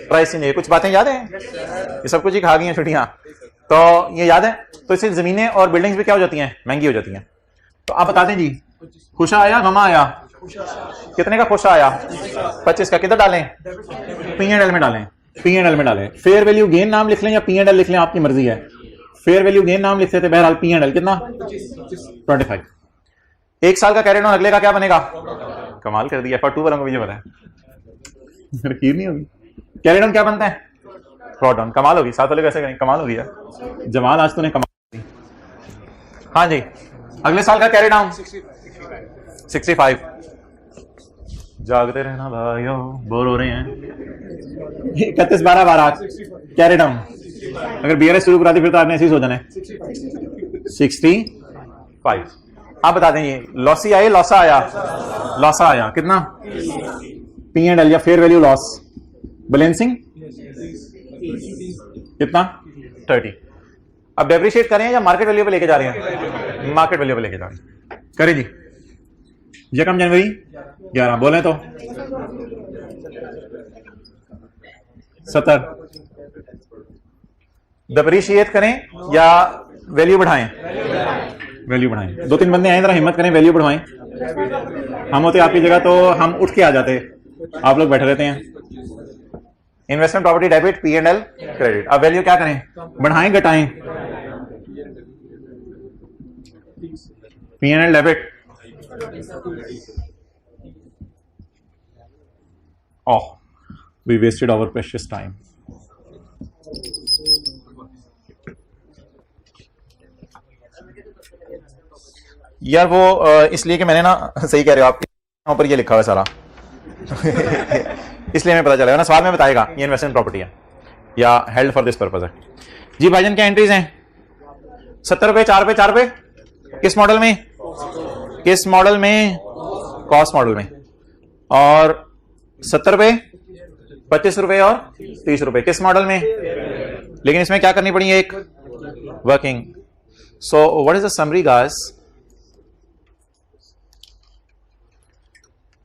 Speaker 2: प्राइस चेंज आई है। कुछ बातें याद है? ये सब कुछ ही खा गई हैं छुट्टियां, तो ये याद है। तो इससे जमीनें और बिल्डिंग्स भी क्या हो जाती हैं? महंगी हो जाती हैं। तो आप बता दें जी, खुशा आया गमा आया? कितने का खुशा आया? 25 का। किधर डालें? P&L में डालें, P&L में डालें। फेयर वैल्यू गेन नाम लिख लें या P&L लिख लें, आपकी मर्जी है। फेयर वैल्यू गेन नाम लिखते थे, बहरहाल P&L कितना? 25। 1 साल का कैरी डाउन, अगले का क्या बनेगा? कमाल कर दिया, F2 वालों को भी जो पता है, खीर नहीं होगी। कैरी डाउन क्या बनता है? Fraud down. कमाल होगी, 7 वाले कैसे करेंगे? कमाल होगी यार जमाल, आज तूने कमाल। हाँ जी, अगले साल का कैरी डाउन 65। जागते रहना भाइयों, बोर हो रहे हैं। 31/12/12 कैरी डाउन, अगर BRS शुरू करा दी फिर तो आपने ऐसे ही सो जाना है। 65। आप बता दें, ये लॉसी आए लॉसा आया? लॉसा आया। कितना? P&L या फेयर वैल्यू लॉस, बैलेंसिंग कितना? 30। अब डेप्रिशिएट करें या मार्केट वैल्यू पे लेके जा रहे हैं? मार्केट वैल्यू पे लेके जा रहे हैं। करें जी, यकम जनवरी 11 बोले तो 70। डेप्रिशिएट करें या वैल्यू बढ़ाएं? वैल्यू बढ़ाएं। 2-3 बंदे आए, जरा हिम्मत करें, वैल्यू बढ़ाएं। हम होते आपकी जगह तो हम उठ के आ जाते, आप लोग बैठे रहते हैं। Investment property debit, P&L credit. अब वैल्यू क्या करें? बढ़ाएं घटाएं? P&L debit. Oh, we wasted our precious time. यार वो इसलिए कि मैंने ना, सही कह रहे हो आप, ऊपर ये लिखा हुआ सारा इसलिए हमें पता चलेगा ना, सवाल में बताएगा ये इन्वेस्टमेंट प्रॉपर्टी है या हेल्ड फॉर दिस पर्पज है जी। भाईजान क्या एंट्रीज हैं? 70 रुपए, 4 रुपए, 4 रुपए। किस मॉडल में? किस मॉडल में? कॉस्ट मॉडल में। और 70 रुपए, 25 रुपए और 30 रुपए किस मॉडल में? लेकिन इसमें क्या करनी पड़ी? एक working. So what is the summary guys?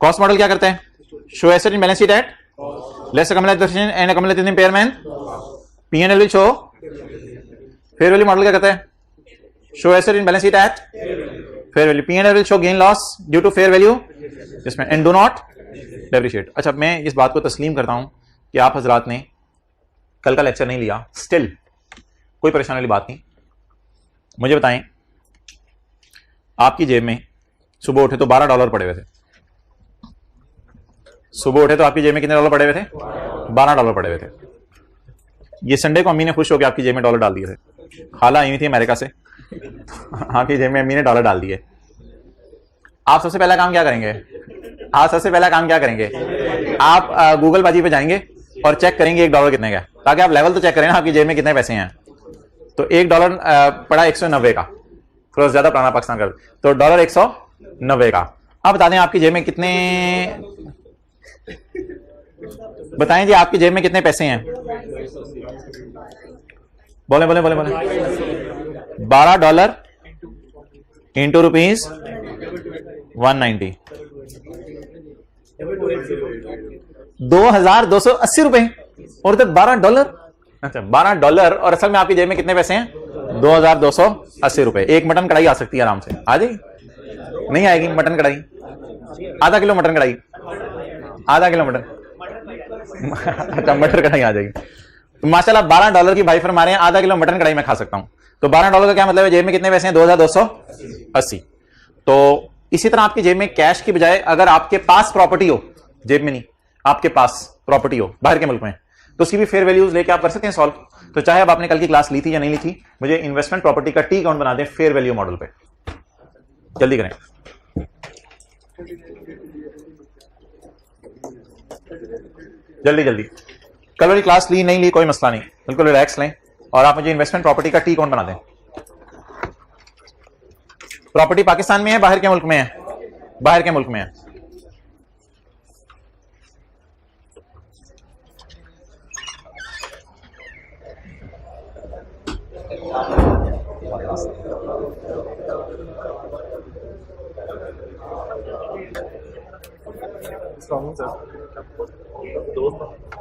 Speaker 2: Cost model क्या करता है? Show asset in balance sheet at less accumulated and accumulated impairment, P&L will show। Fair value model क्या करता है? Show asset in balance sheet at fair value, P&L will show gain loss due to fair value इसमें, and do not depreciate. अच्छा, मैं इस बात को तस्लीम करता हूं कि आप हजरात ने कल का लेक्चर नहीं लिया, स्टिल कोई परेशानी वाली बात नहीं। मुझे बताएं, आपकी जेब में सुबह उठे तो $12 पड़े हुए थे, सुबह उठे तो आपकी जेब में कितने डॉलर पड़े हुए थे? $12 पड़े हुए थे। ये संडे को अम्मी ने खुश होकर आपकी जेब में डॉलर डाल दिए थे। खाला आई हुई थी अमेरिका से, आपकी जेब में अम्मी ने डॉलर डाल दिए। आप सबसे पहला काम क्या करेंगे? आप गूगल बाजी पे जाएंगे और चेक करेंगे $1 कितने का, ताकि आप लेवल तो चेक करें ना आपकी जेब में कितने पैसे हैं। तो $1 पड़ा 190 का, थोड़ा ज्यादा पुराना पाकिस्तान का, तो $190 का। अब बता दें आपकी जेब में कितने, बताएं जी आपकी जेब में कितने पैसे हैं? बोले $12 इंटू रुपीज 190, 2280 रुपए, और तो $12। अच्छा $12, और असल में आपकी जेब में कितने पैसे हैं? 2280 रुपए। एक मटन कढ़ाई आ सकती है आराम से, आ जाएगी? नहीं आएगी मटन कढ़ाई? आधा किलो मटन कढ़ाई, आधा किलो मटन अच्छा मटर कढ़ाई आ जाएगी। तो माशाल्लाह $12 की भाई फरमा रहे हैं, आधा किलो मटन कढ़ाई मैं खा सकता हूं। तो $12 का क्या मतलब है? जेब में कितने पैसे हैं? 2280। तो इसी तरह आपकी जेब में कैश की बजाय अगर आपके पास प्रॉपर्टी हो, जेब में नहीं, आपके पास प्रॉपर्टी हो बाहर के मुल्क में, तो उसकी भी फेयर वैल्यूज लेके आप कर सकते हैं सॉल्व। तो चाहे अब आपने कल की क्लास ली थी या नहीं ली थी, मुझे इन्वेस्टमेंट प्रॉपर्टी का टी अकाउंट बना दें फेयर वैल्यू मॉडल पे, जल्दी करें। जल्दी कल वाली क्लास ली नहीं ली कोई मसला नहीं, बिल्कुल रिलैक्स लें, और आप मुझे इन्वेस्टमेंट प्रॉपर्टी का टी अकाउंट बना दें। प्रॉपर्टी पाकिस्तान में है, बाहर के मुल्क में है? बाहर के मुल्क में है।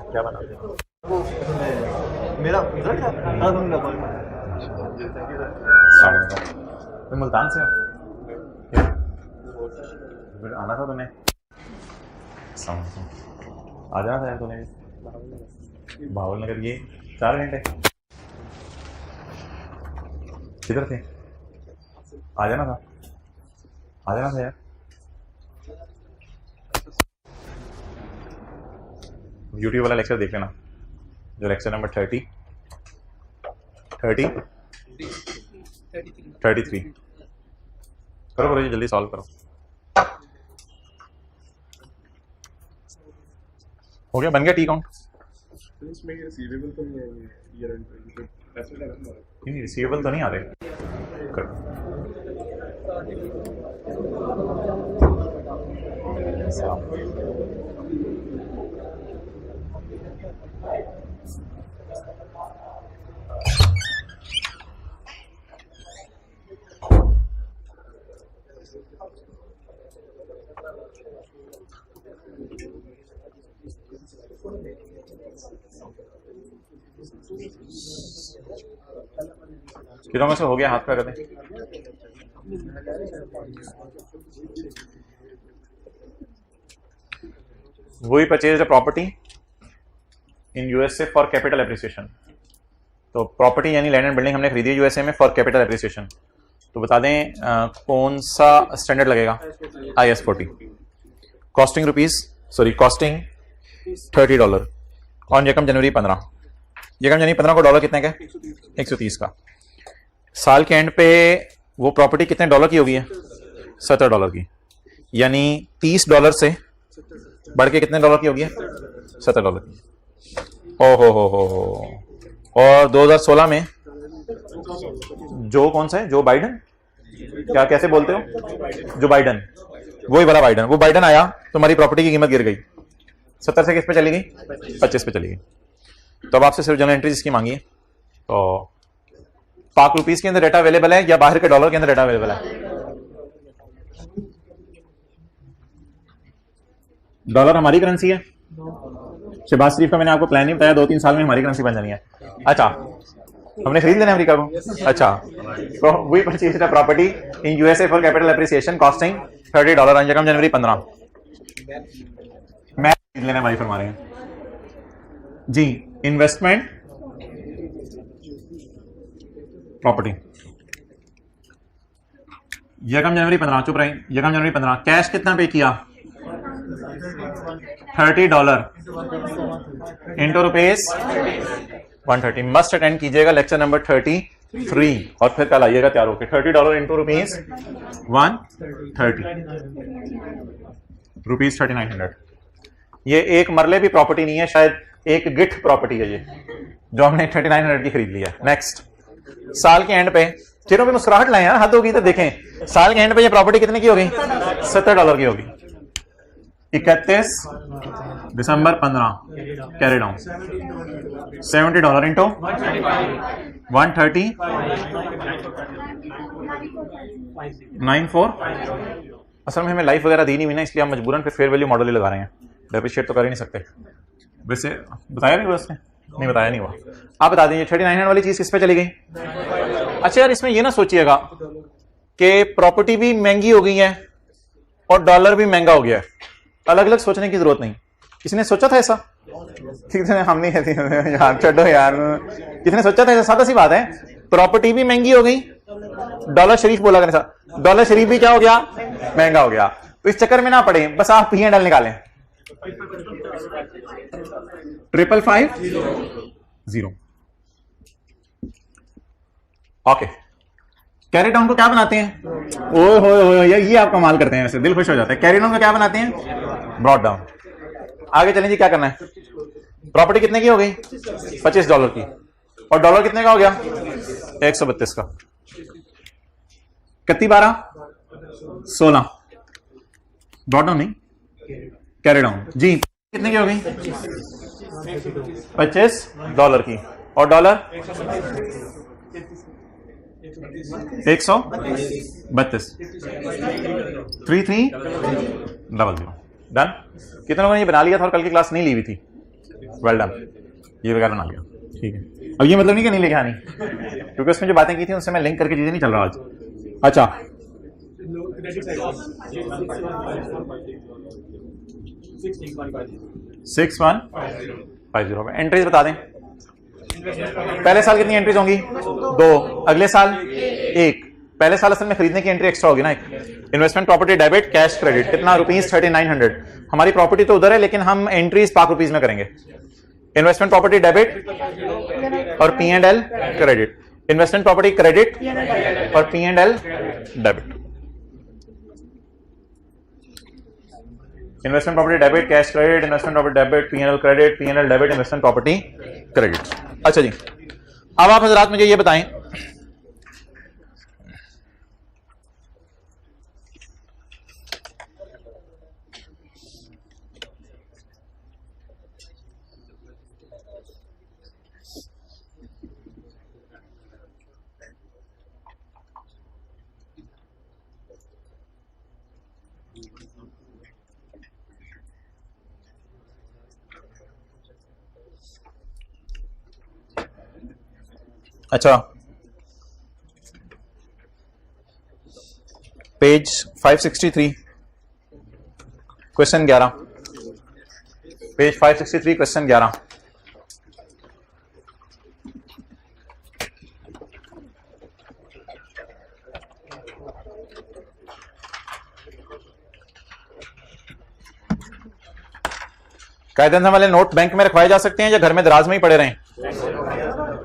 Speaker 2: क्या बना मेरा मुल्तान से आना था तुम्हें, आ जाना था यार तुम्हें बाहुल नगर। ये 4 घंटे किधर थे? आ जाना था यार। यूट्यूब वाला लेक्चर देख लेना, जो लेक्चर नंबर 33 करो जी, जल्दी सॉल्व करो। हो गया, बन गया टी अकाउंट।
Speaker 3: इसमें रिसीवेबल तो नहीं है, ईयर एंड पैसे लगा
Speaker 2: नहीं, रिसीवेबल तो नहीं आ रहे। कितनों में से हो गया? हाथ पे कर दें। वही purchase a property in USA for capital appreciation. तो प्रॉपर्टी यानी लैंड एंड बिल्डिंग हमने खरीदी है यूएसए में फॉर कैपिटल एप्रिसिएशन। तो बता दें कौन सा स्टैंडर्ड लगेगा? IS 40। कॉस्टिंग $30 ऑन यकम जनवरी 15। यकम जनवरी 15 को डॉलर कितने का? 130 का। साल के एंड पे वो प्रॉपर्टी कितने डॉलर की होगी है? $70 की, यानी $30 से बढ़ के कितने डॉलर की होगी है? $70 की। हो। और 2016 में जो कौन सा है? जो बाइडन, क्या कैसे बोलते हो? जो बाइडन, वही वाला बाइडन, वो बाइडन आया तो हमारी प्रॉपर्टी की कीमत गिर गई 70 से किस पे चली गई? 25 पे चली गई। तो अब आपसे सिर्फ जनरल एंट्रीज इसकी मांगी है। तो पाक रुपीस के अंदर डेटा अवेलेबल है या बाहर के डॉलर के अंदर डेटा अवेलेबल है? डॉलर हमारी करेंसी है। शहबाज शरीफ का मैंने आपको प्लान नहीं बताया, 2-3 साल में हमारी करेंसी बन जानी है। अच्छा, हमने खरीद लेना अमेरिका को। अच्छा, तो we purchase a property in USA for capital appreciation costing $30 on यकम जनवरी 15। मैं खरीद लेना भाई फरमा रहे हैं जी। इन्वेस्टमेंट प्रॉपर्टी यकम जनवरी 15, चुप रहे। यकम जनवरी 15 कैश कितना पे किया? $30 इंटू रुपीज 130। मस्ट अटेंड कीजिएगा लेक्चर नंबर 33 और फिर कल आइएगा तैयार होकर। $30 इंटू रुपीज 130 रुपीज 3900। ये एक मरले भी प्रॉपर्टी नहीं है, शायद एक गिफ्ट प्रॉपर्टी है ये, जो हमने 3900 की खरीद लिया। नेक्स्ट, साल के एंड पे चेहरों पे मुस्कुराहट लाए यार, हद होगी तो देखें। साल के एंड पे ये प्रॉपर्टी कितने की होगी? $70 की होगी। 31 दिसंबर 15 कैरी डाउन $70 इंटू 130 94। असल में हमें लाइफ वगैरह दी नहीं हुई ना, इसलिए हम मजबूरन फिर फेयर वैल्यू मॉडल ही लगा रहे हैं। डेप्रिशिएट तो कर ही नहीं सकते। वैसे बताया नहीं उसने, नहीं बताया नहीं हुआ। आप बता देंगे 3900 वाली चीज किस पे चली गई? अच्छा यार, इसमें ये ना सोचिएगा कि प्रॉपर्टी भी महंगी हो गई है और डॉलर भी महंगा हो गया है। अलग अलग सोचने की जरूरत नहीं। किसने सोचा था ऐसा? ठीक है, हम नहीं कहते यार, छोड़ो यार। किसने सोचा था ऐसा? सादा सी बात है, प्रॉपर्टी भी महंगी हो गई, डॉलर शरीफ बोला करने सा, डॉलर शरीफ भी क्या हो गया? महंगा हो गया। तो इस चक्कर में ना पड़े, बस आप P&L निकालें। 5550 ओके। कैरी डाउन को क्या बनाते हैं? ओए होए ये आप कमाल करते हैं, वैसे दिल खुश हो जाता है। कैरी डाउन को क्या बनाते हैं? Brought down. आगे चलें जी, क्या करना है? प्रॉपर्टी कितने की हो गई? $25 की। और डॉलर कितने का हो गया? 132 का। 31 12 16। ब्रॉट डाउन नहीं, कैरी डाउन जी। कितने की हो गई? $25 की। और डॉलर 132 3300। डन। कितने लोगों ने ये बना लिया था और कल की क्लास नहीं ली हुई थी? वेल डन, ये वगैरह बना लिया। ठीक है, अब ये मतलब नहीं कि नहीं लेके आनी, क्योंकि उसमें जो बातें की थी उनसे मैं लिंक करके चीजें नहीं चल रहा आज। अच्छा, 6150 में एंट्रीज बता दें। पहले साल कितनी एंट्रीज होंगी? 2। अगले साल 1। पहले साल असल में खरीदने की एंट्री एक्स्ट्रा होगी ना एक। Investment property debit cash credit कितना? रुपीज 3900। हमारी प्रॉपर्टी तो उधर है, लेकिन हम एंट्रीज पाक रुपीज में करेंगे। इन्वेस्टमेंट प्रॉपर्टी डेबिट और P&L credit. Investment property credit और P&L debit. Investment property debit cash credit, investment property debit P&L credit, P&L debit, investment property credit. अच्छा जी, अब आप हजरात मुझे ये बताएं, अच्छा पेज 563 क्वेश्चन 11, पेज 563 क्वेश्चन 11। कायदेआज़म वाले नोट बैंक में रखवाए जा सकते हैं या घर में दराज में ही पड़े रहें?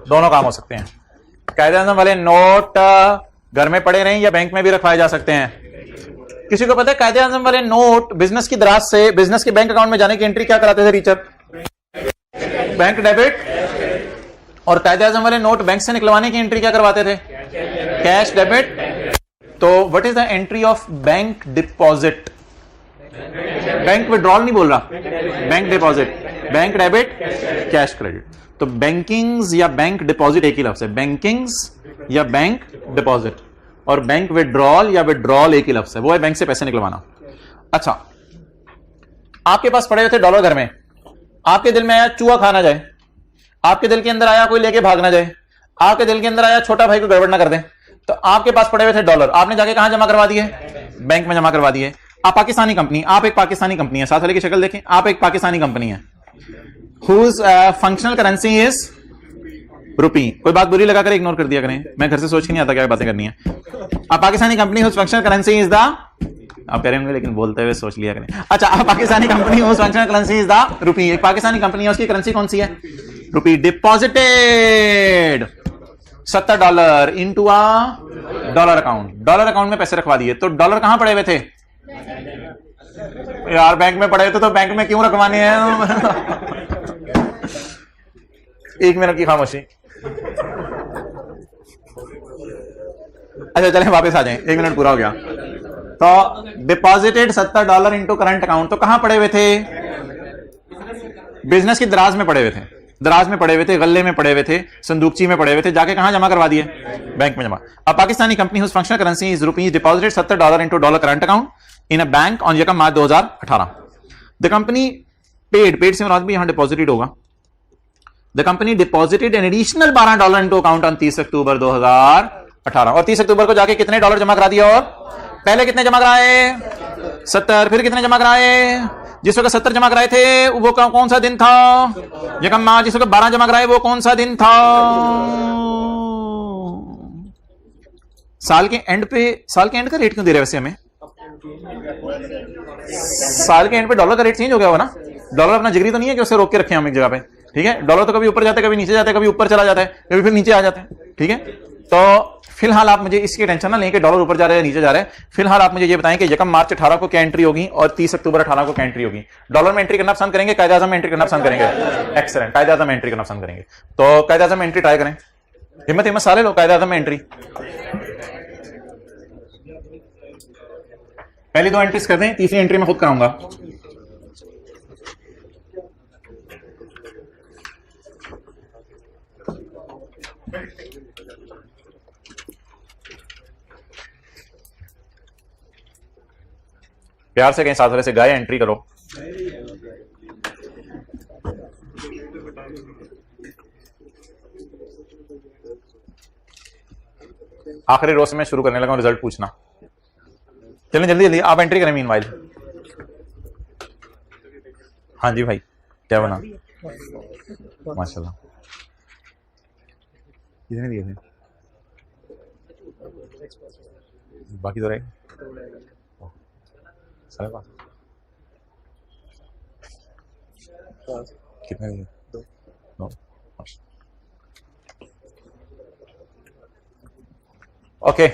Speaker 2: दोनों काम हो सकते हैं। कायदेआज़म वाले नोट घर में पड़े रहें या बैंक में भी रखवाए जा सकते हैं? किसी को पता है कायदेआज़म वाले नोट बिजनेस की दराज से बिजनेस के बैंक अकाउंट में जाने की एंट्री क्या कराते थे टीचर? Bank debit. और कायदेआज़म वाले नोट बैंक से निकलवाने की एंट्री क्या करवाते थे? Cash debit. तो what is the entry of bank deposit? Bank withdrawal नहीं बोल रहा, bank deposit, bank debit, cash credit. तो बैंकिंग्स या बैंक डिपॉजिट एक ही लफ्ज है, बैंकिंग्स या बैंक डिपॉजिट, और बैंक विड्रॉल या विड्रॉल एक ही लफ्ज है, वो है बैंक से पैसे निकलवाना। अच्छा, आपके पास पड़े हुए थे डॉलर घर में, आपके दिल में आया चूहा खा ना जाए, आपके दिल के अंदर आया कोई लेके भाग ना जाए, आपके दिल के अंदर आया छोटा भाई को गड़बड़ ना कर दे, तो आपके पास पड़े हुए थे डॉलर, आपने जाके कहां जमा करवा दिए? बैंक में जमा करवा दिए। आप पाकिस्तानी कंपनी, आप एक पाकिस्तानी कंपनी है, साथ वाले की शक्ल देखें, आप एक पाकिस्तानी कंपनी है, whose functional currency is रुपी। कोई बात बुरी लगा कर इग्नोर कर दिया करें, मैं घर से सोच के नहीं आता क्या बातें करनी है। अब Pakistani company whose functional currency is the आप कह रहे होंगे लेकिन बोलते हुए सोच लिया करें। अच्छा, पाकिस्तानी कंपनी उस functional currency is the rupee. एक पाकिस्तानी कंपनी है, उसकी करेंसी कौन सी है? Rupee. Deposited $70 into a dollar account. Dollar account में पैसे रखवा दिए, तो डॉलर कहां पड़े हुए थे यार? बैंक में पड़े थे, तो बैंक में क्यों रखवाने हैं? 1 मिनट की खामोशी। अच्छा चलें वापस आ जाएं, 1 मिनट पूरा हो गया। तो डिपॉजिटेड $70 इनटू करंट अकाउंट, तो कहां पड़े हुए थे? बिजनेस की दराज में पड़े हुए थे, दराज में पड़े हुए थे, गल्ले में पड़े हुए थे, संदूकची में पड़े हुए थे, जाके कहां जमा करवा दिए? बैंक में जमा। अब Pakistani company whose functional currency is rupees deposited $70 into dollar current account in a bank on यकम मार्च 2018। द कंपनी पेड से मुराद भी यहां डिपॉजिटेड होगा। The company deposited an additional $12 into account on 30 अक्टूबर 2018। और 30 अक्टूबर को जाके कितने डॉलर जमा करा दिया? और पहले कितने जमा कराए? 70। फिर कितने जमा कराए? जिस वक्त 70 जमा कराए थे वो कौन सा दिन था? यकम मार्च। जिस वक्त 12 जमा कराए वो कौन सा दिन था? साल के एंड का रेट क्यों दे रहे वैसे हमें? साल के एंड पे डॉलर का रेट चेंज हो गया होगा ना? डॉलर अपना जिगरी तो नहीं है कि उसे रोक के रखे हम एक जगह पे, ठीक है? डॉलर तो कभी ऊपर जाता है, कभी नीचे जाता है, कभी ऊपर चला जाता है, कभी फिर नीचे आ जाता है, ठीक है? तो फिलहाल आप मुझे इसकी टेंशन ना लें कि डॉलर ऊपर जा रहा है नीचे जा रहा है। फिलहाल आप मुझे ये बताएं कि यकम मार्च 18 को क्या एंट्री होगी और 30 अक्टूबर 18 को क्या एंट्री होगी? डॉलर में एंट्री करना पसंद करेंगे, कायदे आज़म में एंट्री करना पसंद करेंगे? एक्सीलेंट, कायदे आज़म में एंट्री करना पसंद करेंगे। तो कायदे आज़म में एंट्री ट्राई करें। हिम्मत साले लो, कायदे आज़म में एंट्री। पहली 2 एंट्रीज कर दें, तीसरी एंट्री मैं खुद कराऊंगा। प्यार से कहीं साथ वाले से गाय एंट्री करो। आखिरी रोज में शुरू करने लगा रिजल्ट पूछना। चलें जल्दी जल्दी आप एंट्री करें मीनवाइल। हाँ जी भाई, क्या बना? माशाल्लाह। कितने दिए थे? बाकी तो रहे कितने दिए? 2। ओके।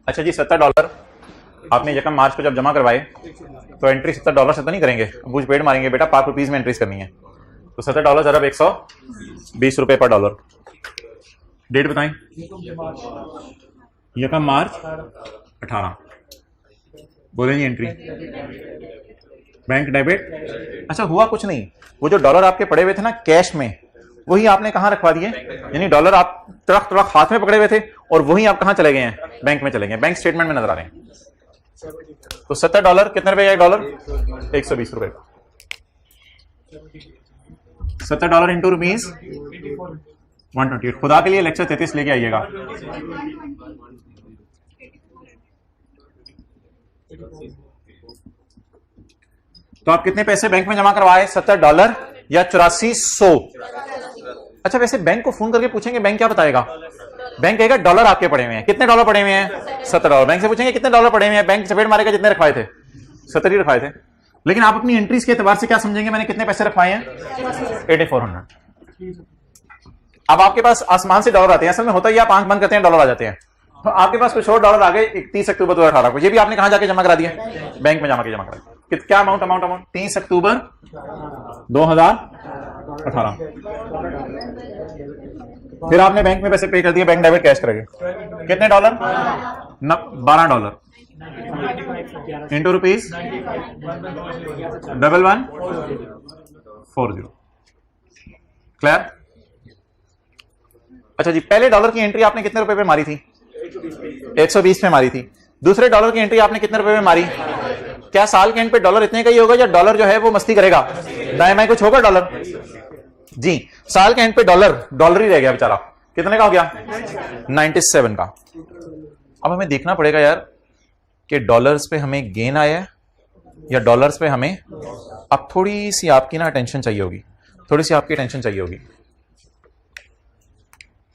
Speaker 2: अच्छा जी, $70 आपने यकम मार्च को जब जमा करवाए तो एंट्री $70 से तो नहीं करेंगे, बूझ पेड़ मारेंगे बेटा, पाक रुपीज में एंट्रीज करनी है। तो $70 अरब 120 रुपए पर डॉलर। डेट बताएं? यकम मार्च 18। बोले नहीं एंट्री? Bank debit. अच्छा, हुआ कुछ नहीं, वो जो डॉलर आपके पड़े हुए थे ना कैश में, वही आपने कहां रखवा दिए? यानी डॉलर आप तड़क तड़क हाथ में पकड़े हुए थे और वही आप कहां चले गए हैं? बैंक में चले गए। बैंक स्टेटमेंट में नजर आ रहे हैं। तो $70 कितने रुपए का एक डॉलर? 120 रुपए का। $70 इंटू रुपीज 128। खुदा के लिए लेक्चर 33 लेके आइएगा। तो आप कितने पैसे बैंक में जमा करवाए? $70 या 8400? अच्छा, वैसे बैंक को फोन करके पूछेंगे, बैंक क्या बताएगा? बैंक कहेगा डॉलर आपके पड़े हुए हैं। कितने डॉलर पड़े हुए हैं? $70। बैंक से पूछेंगे कितने डॉलर पड़े हुए हैं? बैंक चपेट मारेगा जितने रखवाए थे, 70 ही रखवाए थे। लेकिन आप अपनी एंट्रीज के एतबार से क्या समझेंगे? मैंने कितने पैसे रखवाए हैं? 8400। अब आपके पास आसमान से डॉलर आते हैं, असल में होता है आप आंख बंद करते हैं डॉलर आ जाते हैं। तो आपके पास कुछ और डॉलर आ गए 30 अक्टूबर 2018 को। ये भी आपने कहां जाके जमा करा दिया? बैंक में जमा करा दिया। क्या अमाउंट 30 अक्टूबर 2018। फिर आपने बैंक में पैसे पे कर दिए, बैंक डेबिट कैश करके। कितने डॉलर? $12 into rupees 1140। क्लियर? अच्छा जी, पहले डॉलर की एंट्री आपने कितने रुपए पे मारी थी? 120 पे मारी थी। दूसरे डॉलर की एंट्री आपने कितने रुपए पे मारी? क्या साल के एंड पे डॉलर इतने का ही होगा या डॉलर जो है वो मस्ती करेगा? दाएं बाएं कुछ होगा डॉलर? जी, साल के एंड पे डॉलर ही रह गया बेचारा। कितने का हो गया? 97 का। अब हमें देखना पड़ेगा यार कि डॉलर्स पे हमें गेन आया है या डॉलर्स पे हमें, अब थोड़ी सी आपकी ना अटेंशन चाहिए होगी, थोड़ी सी आपकी अटेंशन चाहिए होगी।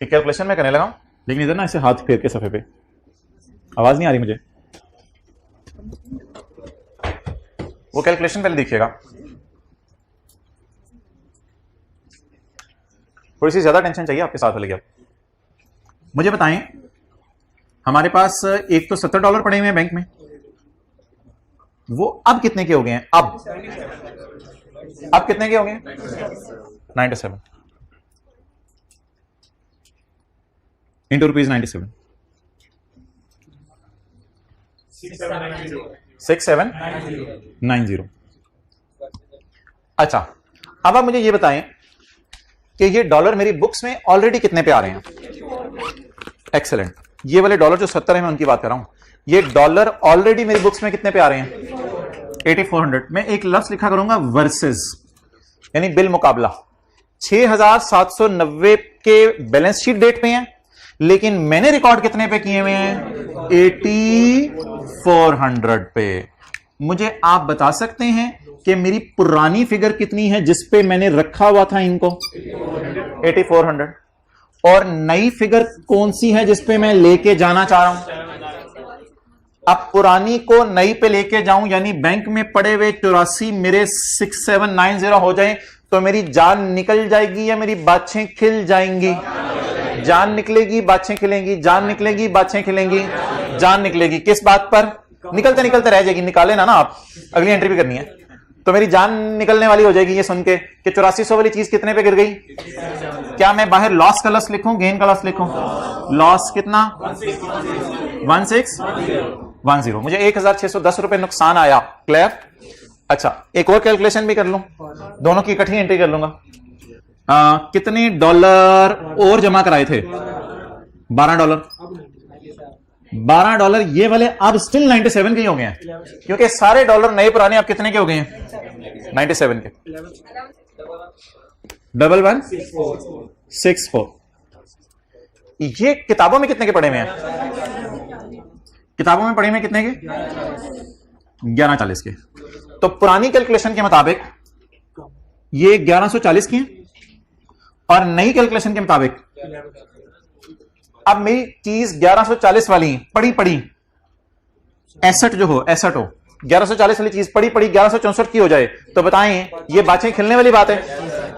Speaker 2: एक कैलकुलेशन में करने लगा, लेकिन इधर ना ऐसे हाथ फेर के सफे पे आवाज नहीं आ रही मुझे, वो कैलकुलेशन पहले देखिएगा, थोड़ी सी ज्यादा टेंशन चाहिए आपके साथ वाले की। मुझे बताएं, हमारे पास एक तो $70 पड़े हुए हैं बैंक में, वो अब कितने के हो गए हैं? अब कितने के हो गए? 97 इंटू ₹97, 6790। अच्छा, अब आप मुझे ये बताएं कि ये डॉलर मेरी बुक्स में ऑलरेडी कितने पे आ रहे हैं? एक्सेलेंट। ये वाले डॉलर जो 70 है मैं उनकी बात कर रहा हूं, ये डॉलर ऑलरेडी मेरी बुक्स में कितने पे आ रहे हैं? 8400। मैं एक लफ्ज लिखा करूंगा वर्सेस, यानी बिल मुकाबला। 6790 के बैलेंस शीट डेट पे हैं, लेकिन मैंने रिकॉर्ड कितने पे किए हुए हैं? 8400 पे। मुझे आप बता सकते हैं कि मेरी पुरानी फिगर कितनी है जिस पे मैंने रखा हुआ था इनको? 8400। और नई फिगर कौन सी है जिस पे मैं लेके जाना चाह रहा हूं? अब पुरानी को नई पे लेके जाऊं, यानी बैंक में पड़े हुए 84 मेरे 6790 हो जाए, तो मेरी जान निकल जाएगी या मेरी बाछें खिल जाएंगी? जान निकलेगी, बाछें खिलेंगी, जान निकलेगी, बाछें खिलेंगी, जान निकलेगी। किस बात पर? निकलते निकलते रह जाएगी, निकाले ना आप, अगली एंट्री भी करनी है, तो मेरी जान निकलने वाली हो जाएगी ये सुन के कि 8400 वाली चीज कितने पे गिर गई। क्या मैं बाहर लॉस का लफ्ज लिखूं, गेन का लफ्ज लिखूं? लॉस कितना? 1610। मुझे 1610 रुपए नुकसान आया। क्लियर? अच्छा, एक और कैलकुलेशन भी कर लूं, दोनों की इकट्ठी एंट्री कर लूंगा। कितने डॉलर और जमा कराए थे? $12। $12 ये वाले अब स्टिल 97 के ही हो गए हैं, क्योंकि सारे डॉलर नए पुराने अब कितने के हो गए हैं? 97 के। 1164। ये किताबों में कितने के पड़े हुए हैं? किताबों में पड़े हुए कितने के? 1140 के। तो पुरानी कैलकुलेशन के मुताबिक ये 1140 के हैं, और नई कैलकुलेशन के मुताबिक अब मेरी चीज 1140 वाली पड़ी एसेट जो हो, एसेट हो 1140 वाली चीज पड़ी 1164 की हो जाए, तो बताएं ये बाछें खिलने वाली बात है?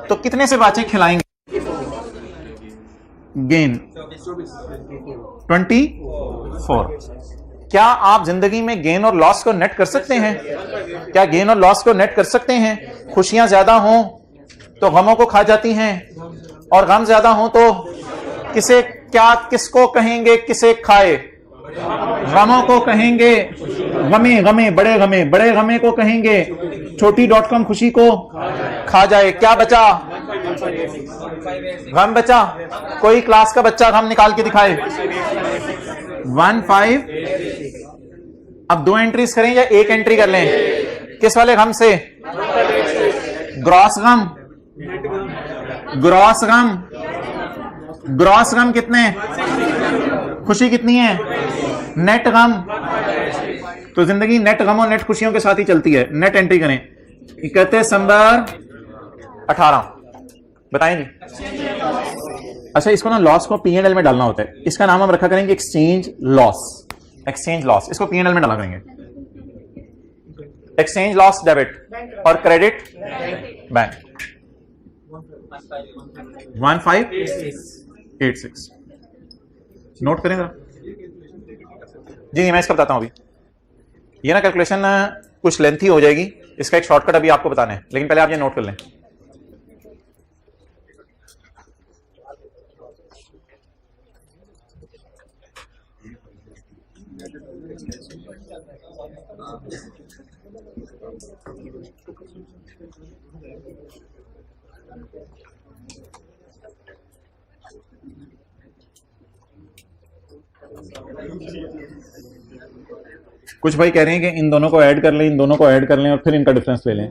Speaker 2: तो कितने से बाछें खिलाएंगे? गेन 24। क्या आप जिंदगी में गेन और लॉस को नेट कर सकते हैं? क्या गेन और लॉस को नेट कर सकते हैं? खुशियां ज्यादा हों तो गमों को खा जाती हैं, और गम ज्यादा हों तो किसे, क्या किसको कहेंगे किसे खाए? गमों को कहेंगे गमे, बड़े गमे को कहेंगे छोटी.com खुशी को खा जाए। क्या बचा? गम बचा। कोई क्लास का बच्चा गम निकाल के दिखाए। 15। अब 2 एंट्रीज करें या एक एंट्री कर लें? किस वाले गम से? ग्रॉस गम कितने? खुशी कितनी है? नेट गम। तो जिंदगी नेट गम और नेट खुशियों के साथ ही चलती है। नेट एंट्री करें। 31 दिसंबर 18। बताएं जी। अच्छा, इसको ना लॉस को P&L में डालना होता है, इसका नाम हम रखा करेंगे एक्सचेंज लॉस। इसको P&L में डाला करेंगे। एक्सचेंज लॉस डेबिट और क्रेडिट बैंक। 1586। नोट करें जरा जी। मैं इसका बताता हूं। अभी ये ना कैलकुलेशन कुछ लेंथी हो जाएगी, इसका एक शॉर्टकट अभी आपको बताना है, लेकिन पहले आप ये नोट कर लें। कुछ भाई कह रहे हैं कि इन दोनों को ऐड कर लें, और फिर इनका डिफरेंस ले लें।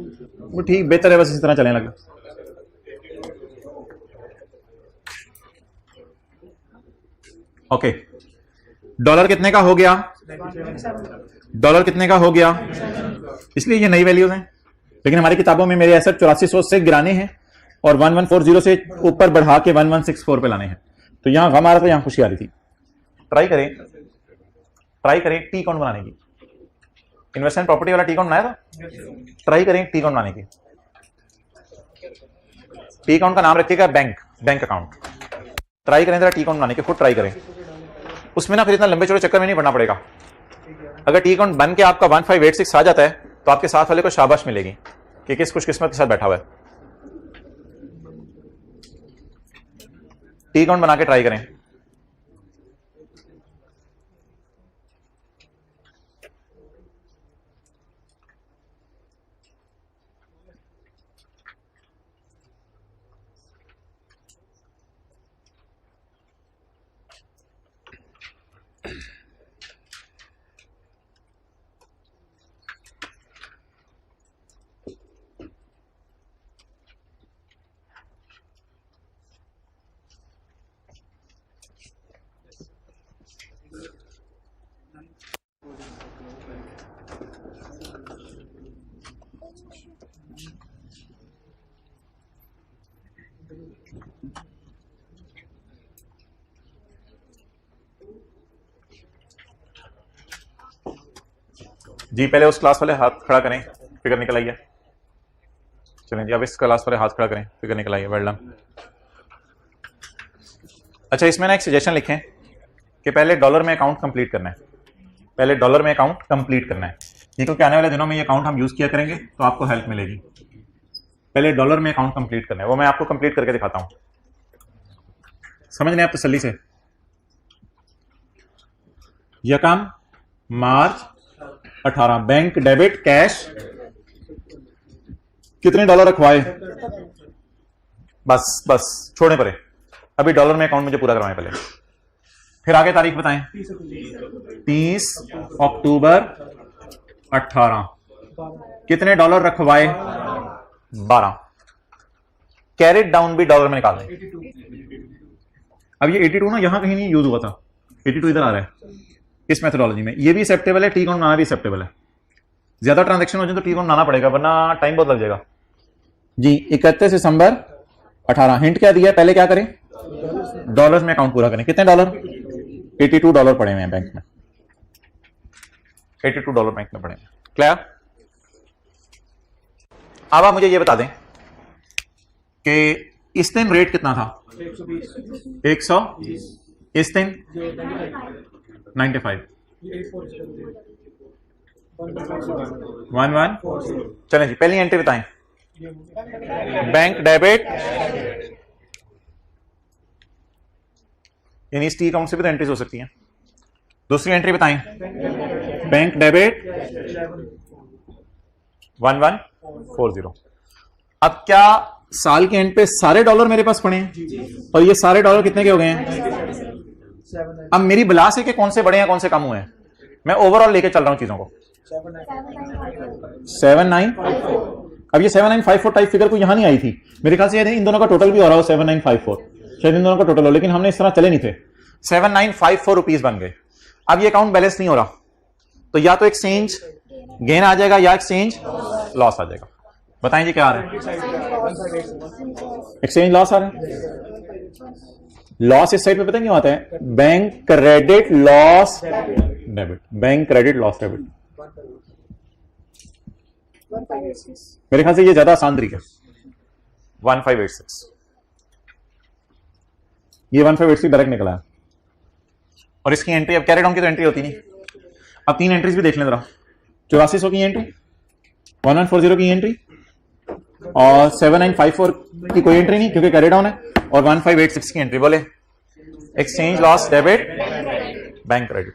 Speaker 2: वो ठीक, बेहतर है, बस इस तरह चलने लगे। ओके, डॉलर कितने का हो गया? इसलिए ये नई वैल्यूज हैं, लेकिन हमारी किताबों में मेरे एसेट 8400 से गिराने हैं और 1140 से ऊपर बढ़ा के 1164 पे लाने हैं। तो यहां गम आ रहा था, यहां खुशी आ रही थी। ट्राई करें ट्राई करें टी अकाउंट बनाने की। इन्वेस्टमेंट प्रॉपर्टी वाला टी अकाउंट बनाया था, ट्राई करें टी अकाउंट बनाने की। टी अकाउंट का नाम रखिएगा बैंक अकाउंट। ट्राई करें जरा टी अकाउंट बनाने के, खुद ट्राई करें। उसमें ना फिर इतना लंबे चौड़े चक्कर में नहीं पड़ना पड़ेगा। अगर टी अकाउंट बन के आपका 1586 आ जाता है तो आपके साथ वाले को शाबाश मिलेगी कि किस खुशकिस्मत के साथ बैठा हुआ है। टी अकाउंट बना के ट्राई करें। जी पहले उस क्लास वाले हाथ खड़ा करें, फिगर निकल आइए। चलें जी, अब इस क्लास वाले हाथ खड़ा करें, फिगर निकल आइए। Well done. अच्छा, इसमें ना एक सजेशन लिखें कि पहले डॉलर में अकाउंट कंप्लीट करना है। पहले डॉलर में अकाउंट कंप्लीट करना है, ये क्योंकि आने वाले दिनों में ये अकाउंट हम यूज किया करेंगे तो आपको हेल्प मिलेगी। पहले डॉलर में अकाउंट कंप्लीट करना है, वो मैं आपको कंप्लीट करके दिखाता हूं। समझ लें आप तसल्ली से। यकम मार्च 18 बैंक डेबिट कैश कितने डॉलर रखवाए, बस छोड़ने पड़े। अभी डॉलर में अकाउंट मुझे पूरा करवाएं पहले, फिर आगे तारीख बताएं। 30 अक्टूबर 18 कितने डॉलर रखवाए, 12। कैरेट डाउन भी डॉलर में निकाल दें। अब ये 82 ना यहां कहीं नहीं यूज हुआ था, 82 इधर आ रहा है इस मेथोडोलॉजी में। ये भी एक्सेप्टेबल है, टी अकाउंट बनाना भी एक्सेप्टेबल है। ज्यादा ट्रांजैक्शन हो जाए तो टी अकाउंट बनाना पड़ेगा, वरना टाइम बहुत लग जाएगा जी। 31 दिसंबर 18। हिंट क्या दिया है, पहले क्या करें, डॉलर्स में अकाउंट पूरा करें। कितने डॉलर, 82 डॉलर पड़े हुए हैं बैंक में, 82 डॉलर बैंक में पड़े हैं। क्लियर। अब आप मुझे ये बता दें कि इस दिन रेट कितना था, 100। इस दिन 95, 11। चलें जी, पहली एंट्री बताएं। बैंक डेबिट, यानी इस टी अकाउंट से भी तो एंट्रीज हो सकती हैं। दूसरी एंट्री बताएं, बैंक डेबिट 1140। अब क्या साल के एंड पे सारे डॉलर मेरे पास पड़े हैं, और ये सारे डॉलर कितने के हो गए हैं। अब मेरी बिलास है कि कौन से बड़े हैं कौन से कम हुए हैं, मैं ओवरऑल लेके चल रहा हूं चीजों को। 7954। अब ये 7954 टाइप फिगर को यहां नहीं आई थी, मेरे ख्याल से इन दोनों का टोटल भी हो रहा हो 7954, शायद इन दोनों का टोटल हो, लेकिन हमने इस तरह चले नहीं थे। 7954 रुपीज बन गए। अब ये अकाउंट बैलेंस नहीं हो रहा, तो या तो एक्सचेंज गेन आ जाएगा या एक्सचेंज लॉस आ जाएगा। बताएं जी क्या आ रहा है, एक्सचेंज लॉस आ रहा है। लॉस इस साइड पे पता क्यों आता है, bank credit loss debit, bank credit loss debit. मेरे ख्याल से ये ज्यादा आसान तरीका है। 1586, ये 1586 डायरेक्ट निकला है, और इसकी एंट्री अब कैरेट डाउन की तो एंट्री होती नहीं। अब 3 एंट्रीज भी देख लें जरा। 8400 की एंट्री, 1140 की एंट्री, और 7954 की कोई एंट्री नहीं क्योंकि कैरी डाउन है, और 1586 की एंट्री। बोले exchange loss debit, bank credit.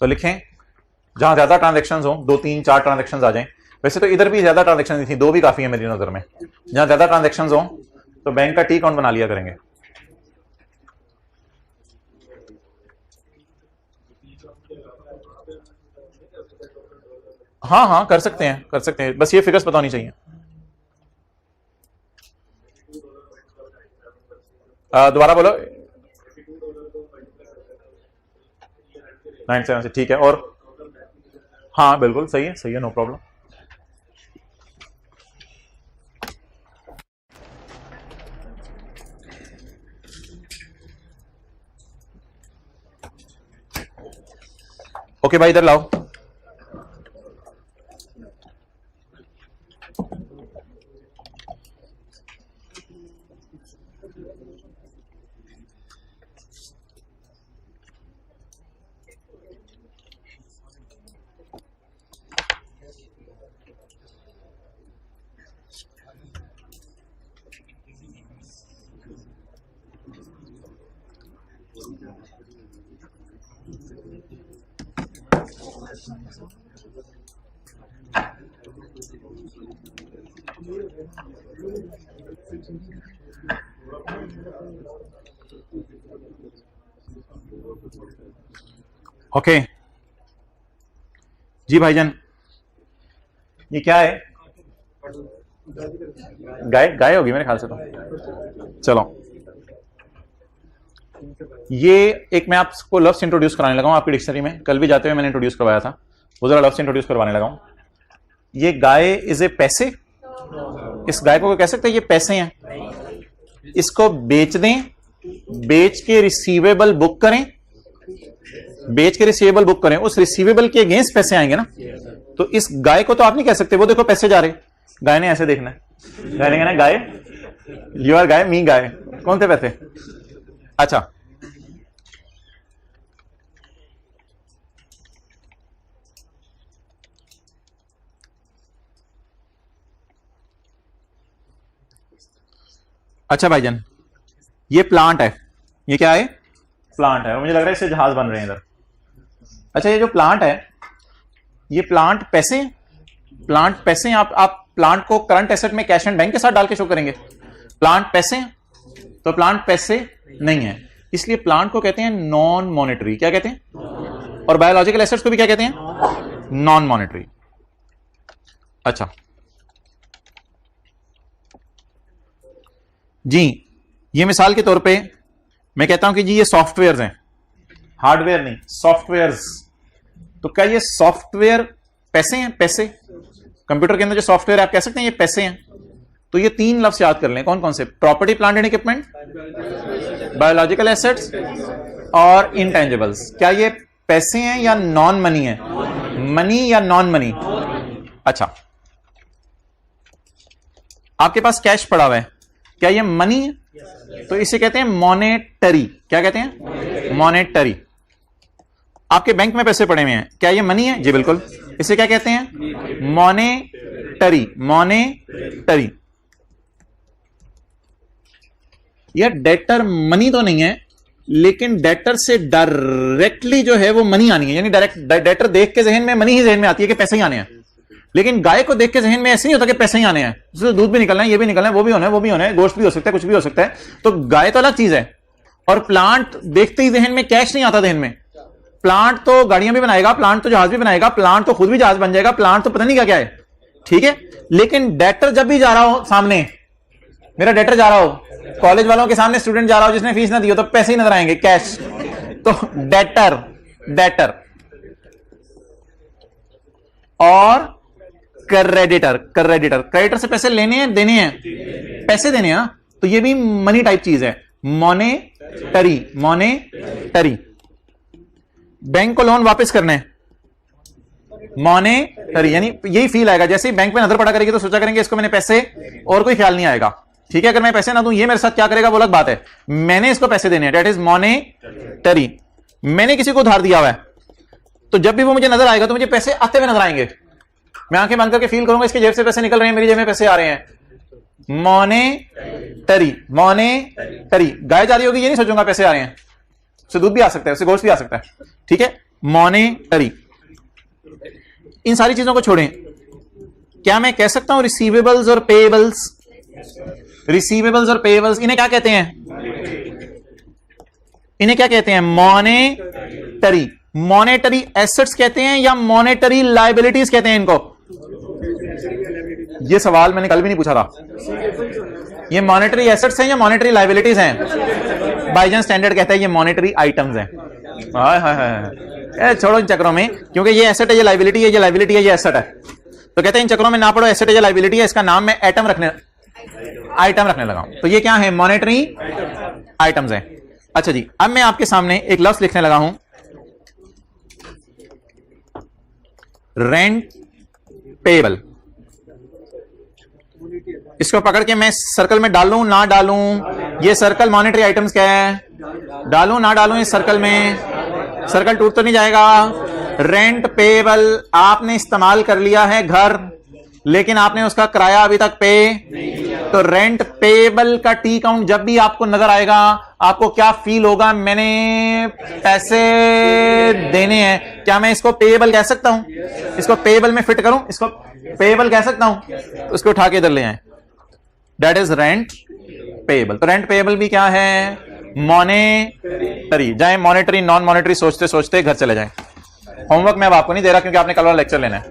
Speaker 2: तो लिखें जहां ज्यादा ट्रांजैक्शंस हो, 2 3 4 ट्रांजैक्शंस आ जाएं। वैसे तो इधर भी ज्यादा ट्रांजैक्शन थी, 2 भी काफी है मेरी नजर में। जहां ज्यादा ट्रांजैक्शंस हो तो बैंक का टी अकाउंट बना लिया करेंगे। हाँ कर सकते हैं, बस ये फिगर्स पता होनी चाहिए। दोबारा बोलो। 97 से ठीक है, और हाँ बिल्कुल सही है, नो प्रॉब्लम। ओके भाई इधर लाओ। ओके जी भाईजान, ये क्या है? गाय गाय होगी मेरे ख्याल से तो। चलो, ये एक मैं आपको लफ्ज इंट्रोड्यूस कराने लगा हूं आपकी डिक्शनरी में। कल भी जाते हुए मैंने इंट्रोड्यूस करवाया था, वो जरा लफ्ज इंट्रोड्यूस करवाने लगा हूं। ये गाय इज ए पैसे। इस गाय को कह सकते हैं ये पैसे हैं। इसको बेच दें, बेच के रिसीवेबल बुक करें, बेच के रिसीवेबल बुक करें, उस रिसीवेबल के अगेंस्ट पैसे आएंगे ना। तो इस गाय को तो आप नहीं कह सकते वो देखो पैसे जा रहे। गाय ने ऐसे देखना है, गाय ने कहना गाय, यू आर गाय, मी गाय, कौन थे पैसे? अच्छा, अच्छा भाईजान, ये प्लांट है। ये क्या है? प्लांट है। मुझे लग रहा है इससे जहाज बन रहे हैं इधर। अच्छा, ये जो प्लांट है, ये प्लांट पैसे हैं। प्लांट पैसे हैं। आप प्लांट को करंट एसेट में कैश एंड बैंक के साथ डाल के शो करेंगे। प्लांट पैसे हैं, तो प्लांट पैसे नहीं है, इसलिए प्लांट को कहते हैं नॉन मॉनेटरी। क्या कहते हैं? और बायोलॉजिकल एसेट्स को भी क्या कहते हैं? Non monetary. अच्छा जी, ये मिसाल के तौर पे मैं कहता हूं कि जी ये सॉफ्टवेयर्स हैं, हार्डवेयर नहीं, सॉफ्टवेयर्स। तो क्या ये सॉफ्टवेयर पैसे हैं? पैसे। कंप्यूटर के अंदर जो सॉफ्टवेयर आप कह सकते हैं ये पैसे हैं। तो ये तीन लफ्ज याद कर लें, कौन कौन से? Property, plant and equipment, biological assets और इंटेंजिबल्स। क्या ये पैसे हैं या नॉन मनी है? मनी या नॉन मनी? अच्छा, आपके पास कैश पड़ा हुआ है, क्या ये मनी है? तो इसे कहते हैं मॉनेटरी। क्या कहते हैं? मॉनेटरी। आपके बैंक में पैसे पड़े हुए हैं, क्या ये मनी है? जी बिल्कुल। इसे क्या कहते हैं? मॉनेटरी। मॉनेटरी। यह डेटर मनी तो नहीं है, लेकिन डेटर से डायरेक्टली जो है वो मनी आनी है। यानी डायरेक्ट डेटर देख के जहन में मनी ही जहन में आती है कि पैसे ही आने हैं। लेकिन गाय को देख के जहन में ऐसे नहीं होता कि पैसे ही आने हैं, उससे दूध भी निकलना है, ये भी निकलना है, वो भी होना है, वो भी होना है, गोश्त भी हो सकता है, कुछ भी हो सकता है। तो गाय तो अलग चीज है। और प्लांट देखते ही जहन में कैश नहीं आता जहन में। प्लांट तो गाड़ियां भी बनाएगा, प्लांट तो जहाज भी बनाएगा, प्लांट तो खुद भी जहाज बन जाएगा, प्लांट तो पता नहीं क्या क्या है। ठीक है, लेकिन डेटर जब भी जा रहा हो सामने, मेरा डेटर जा रहा हो, कॉलेज वालों के सामने स्टूडेंट जा रहा हो जिसने फीस ना दी हो, तो पैसे ही नजर आएंगे, कैश। तो डेटर, डेटर। और क्रेडिटर, क्रेडिटर, क्रेडिटर से पैसे लेने हैं, देने हैं, पैसे देने हैं। तो ये भी मनी टाइप चीज है, मॉनेटरी। मॉनेटरी। बैंक को लोन वापस करने, मॉनेटरी। यानी यही फील आएगा जैसे ही बैंक में नजर पड़ा करेगी तो सोचा करेंगे इसको मैंने पैसे, और कोई ख्याल नहीं आएगा। ठीक है, अगर मैं पैसे ना दूं ये मेरे साथ क्या करेगा वो अलग बात है, मैंने इसको पैसे देने हैं, दैट इज मॉनेटरी। मैंने किसी को उधार दिया हुआ है, तो जब भी वो मुझे नजर आएगा तो मुझे पैसे आते हुए नजर आएंगे। मैं आंखें बंद करके फील करूंगा इसके जेब से पैसे निकल रहे हैं, मेरी जेब में पैसे आ रहे हैं। मॉनेटरी। मॉनेटरी। गाय जा रही होगी ये नहीं सोचूंगा पैसे आ रहे हैं, उससे दूध भी आ सकता है, उससे गोश्त भी आ सकता है। ठीक है, मॉनेटरी। इन सारी चीजों को छोड़ें, क्या मैं कह सकता हूं रिसीवेबल्स और पेएबल्स? रिसीवेबल्स और पेएबल्स, इन्हें क्या कहते हैं? इन्हें क्या कहते हैं? मॉनेटरी। मॉनेटरी एसेट्स कहते हैं या मॉनेटरी लायबिलिटीज कहते हैं इनको? ये सवाल मैंने कल भी नहीं पूछा था। ये मॉनेटरी एसेट्स हैं या मॉनेटरी लायबिलिटीज हैं? बाईजान स्टैंडर्ड कहता है ये मॉनेटरी आइटम्स हैं। हाय हाय हाय, छोड़ो इन चक्रों में, क्योंकि ये एसेट है, ये लायबिलिटी है, ये लायबिलिटी है, ये एसेट है। तो कहते हैं इन चक्रों में ना पड़ो, एसेट है या लायबिलिटी है, इसका नाम मैं आइटम रखने लगा हूं। तो ये क्या है? मॉनेटरी आइटम्स हैं। अच्छा जी, अब मैं आपके सामने एक लफ्ज लिखने लगा हूं, रेंट पेबल। इसको पकड़ के मैं सर्कल में डालूं ना डालूं, ये सर्कल मॉनेटरी आइटम्स क्या है, डालूं ना डालूं इस सर्कल में, सर्कल टूट तो नहीं जाएगा। रेंट पेबल आपने इस्तेमाल कर लिया है घर, लेकिन आपने उसका किराया अभी तक पे, तो रेंट पेबल का टी काउंट जब भी आपको नजर आएगा आपको क्या फील होगा, मैंने पैसे देने हैं, क्या मैं इसको पेबल कह सकता हूं, इसको पेबल में फिट करूं, इसको पेबल कह सकता हूं, उसको उठा के इधर ले आए, दैट इज रेंट पेबल। तो रेंट पेबल भी क्या है, मॉनेटरी। जाए मॉनेटरी नॉन मॉनेटरी सोचते सोचते घर चले जाएं। होमवर्क मैं अब आपको नहीं दे रहा क्योंकि आपने कल वाला लेक्चर लेना है।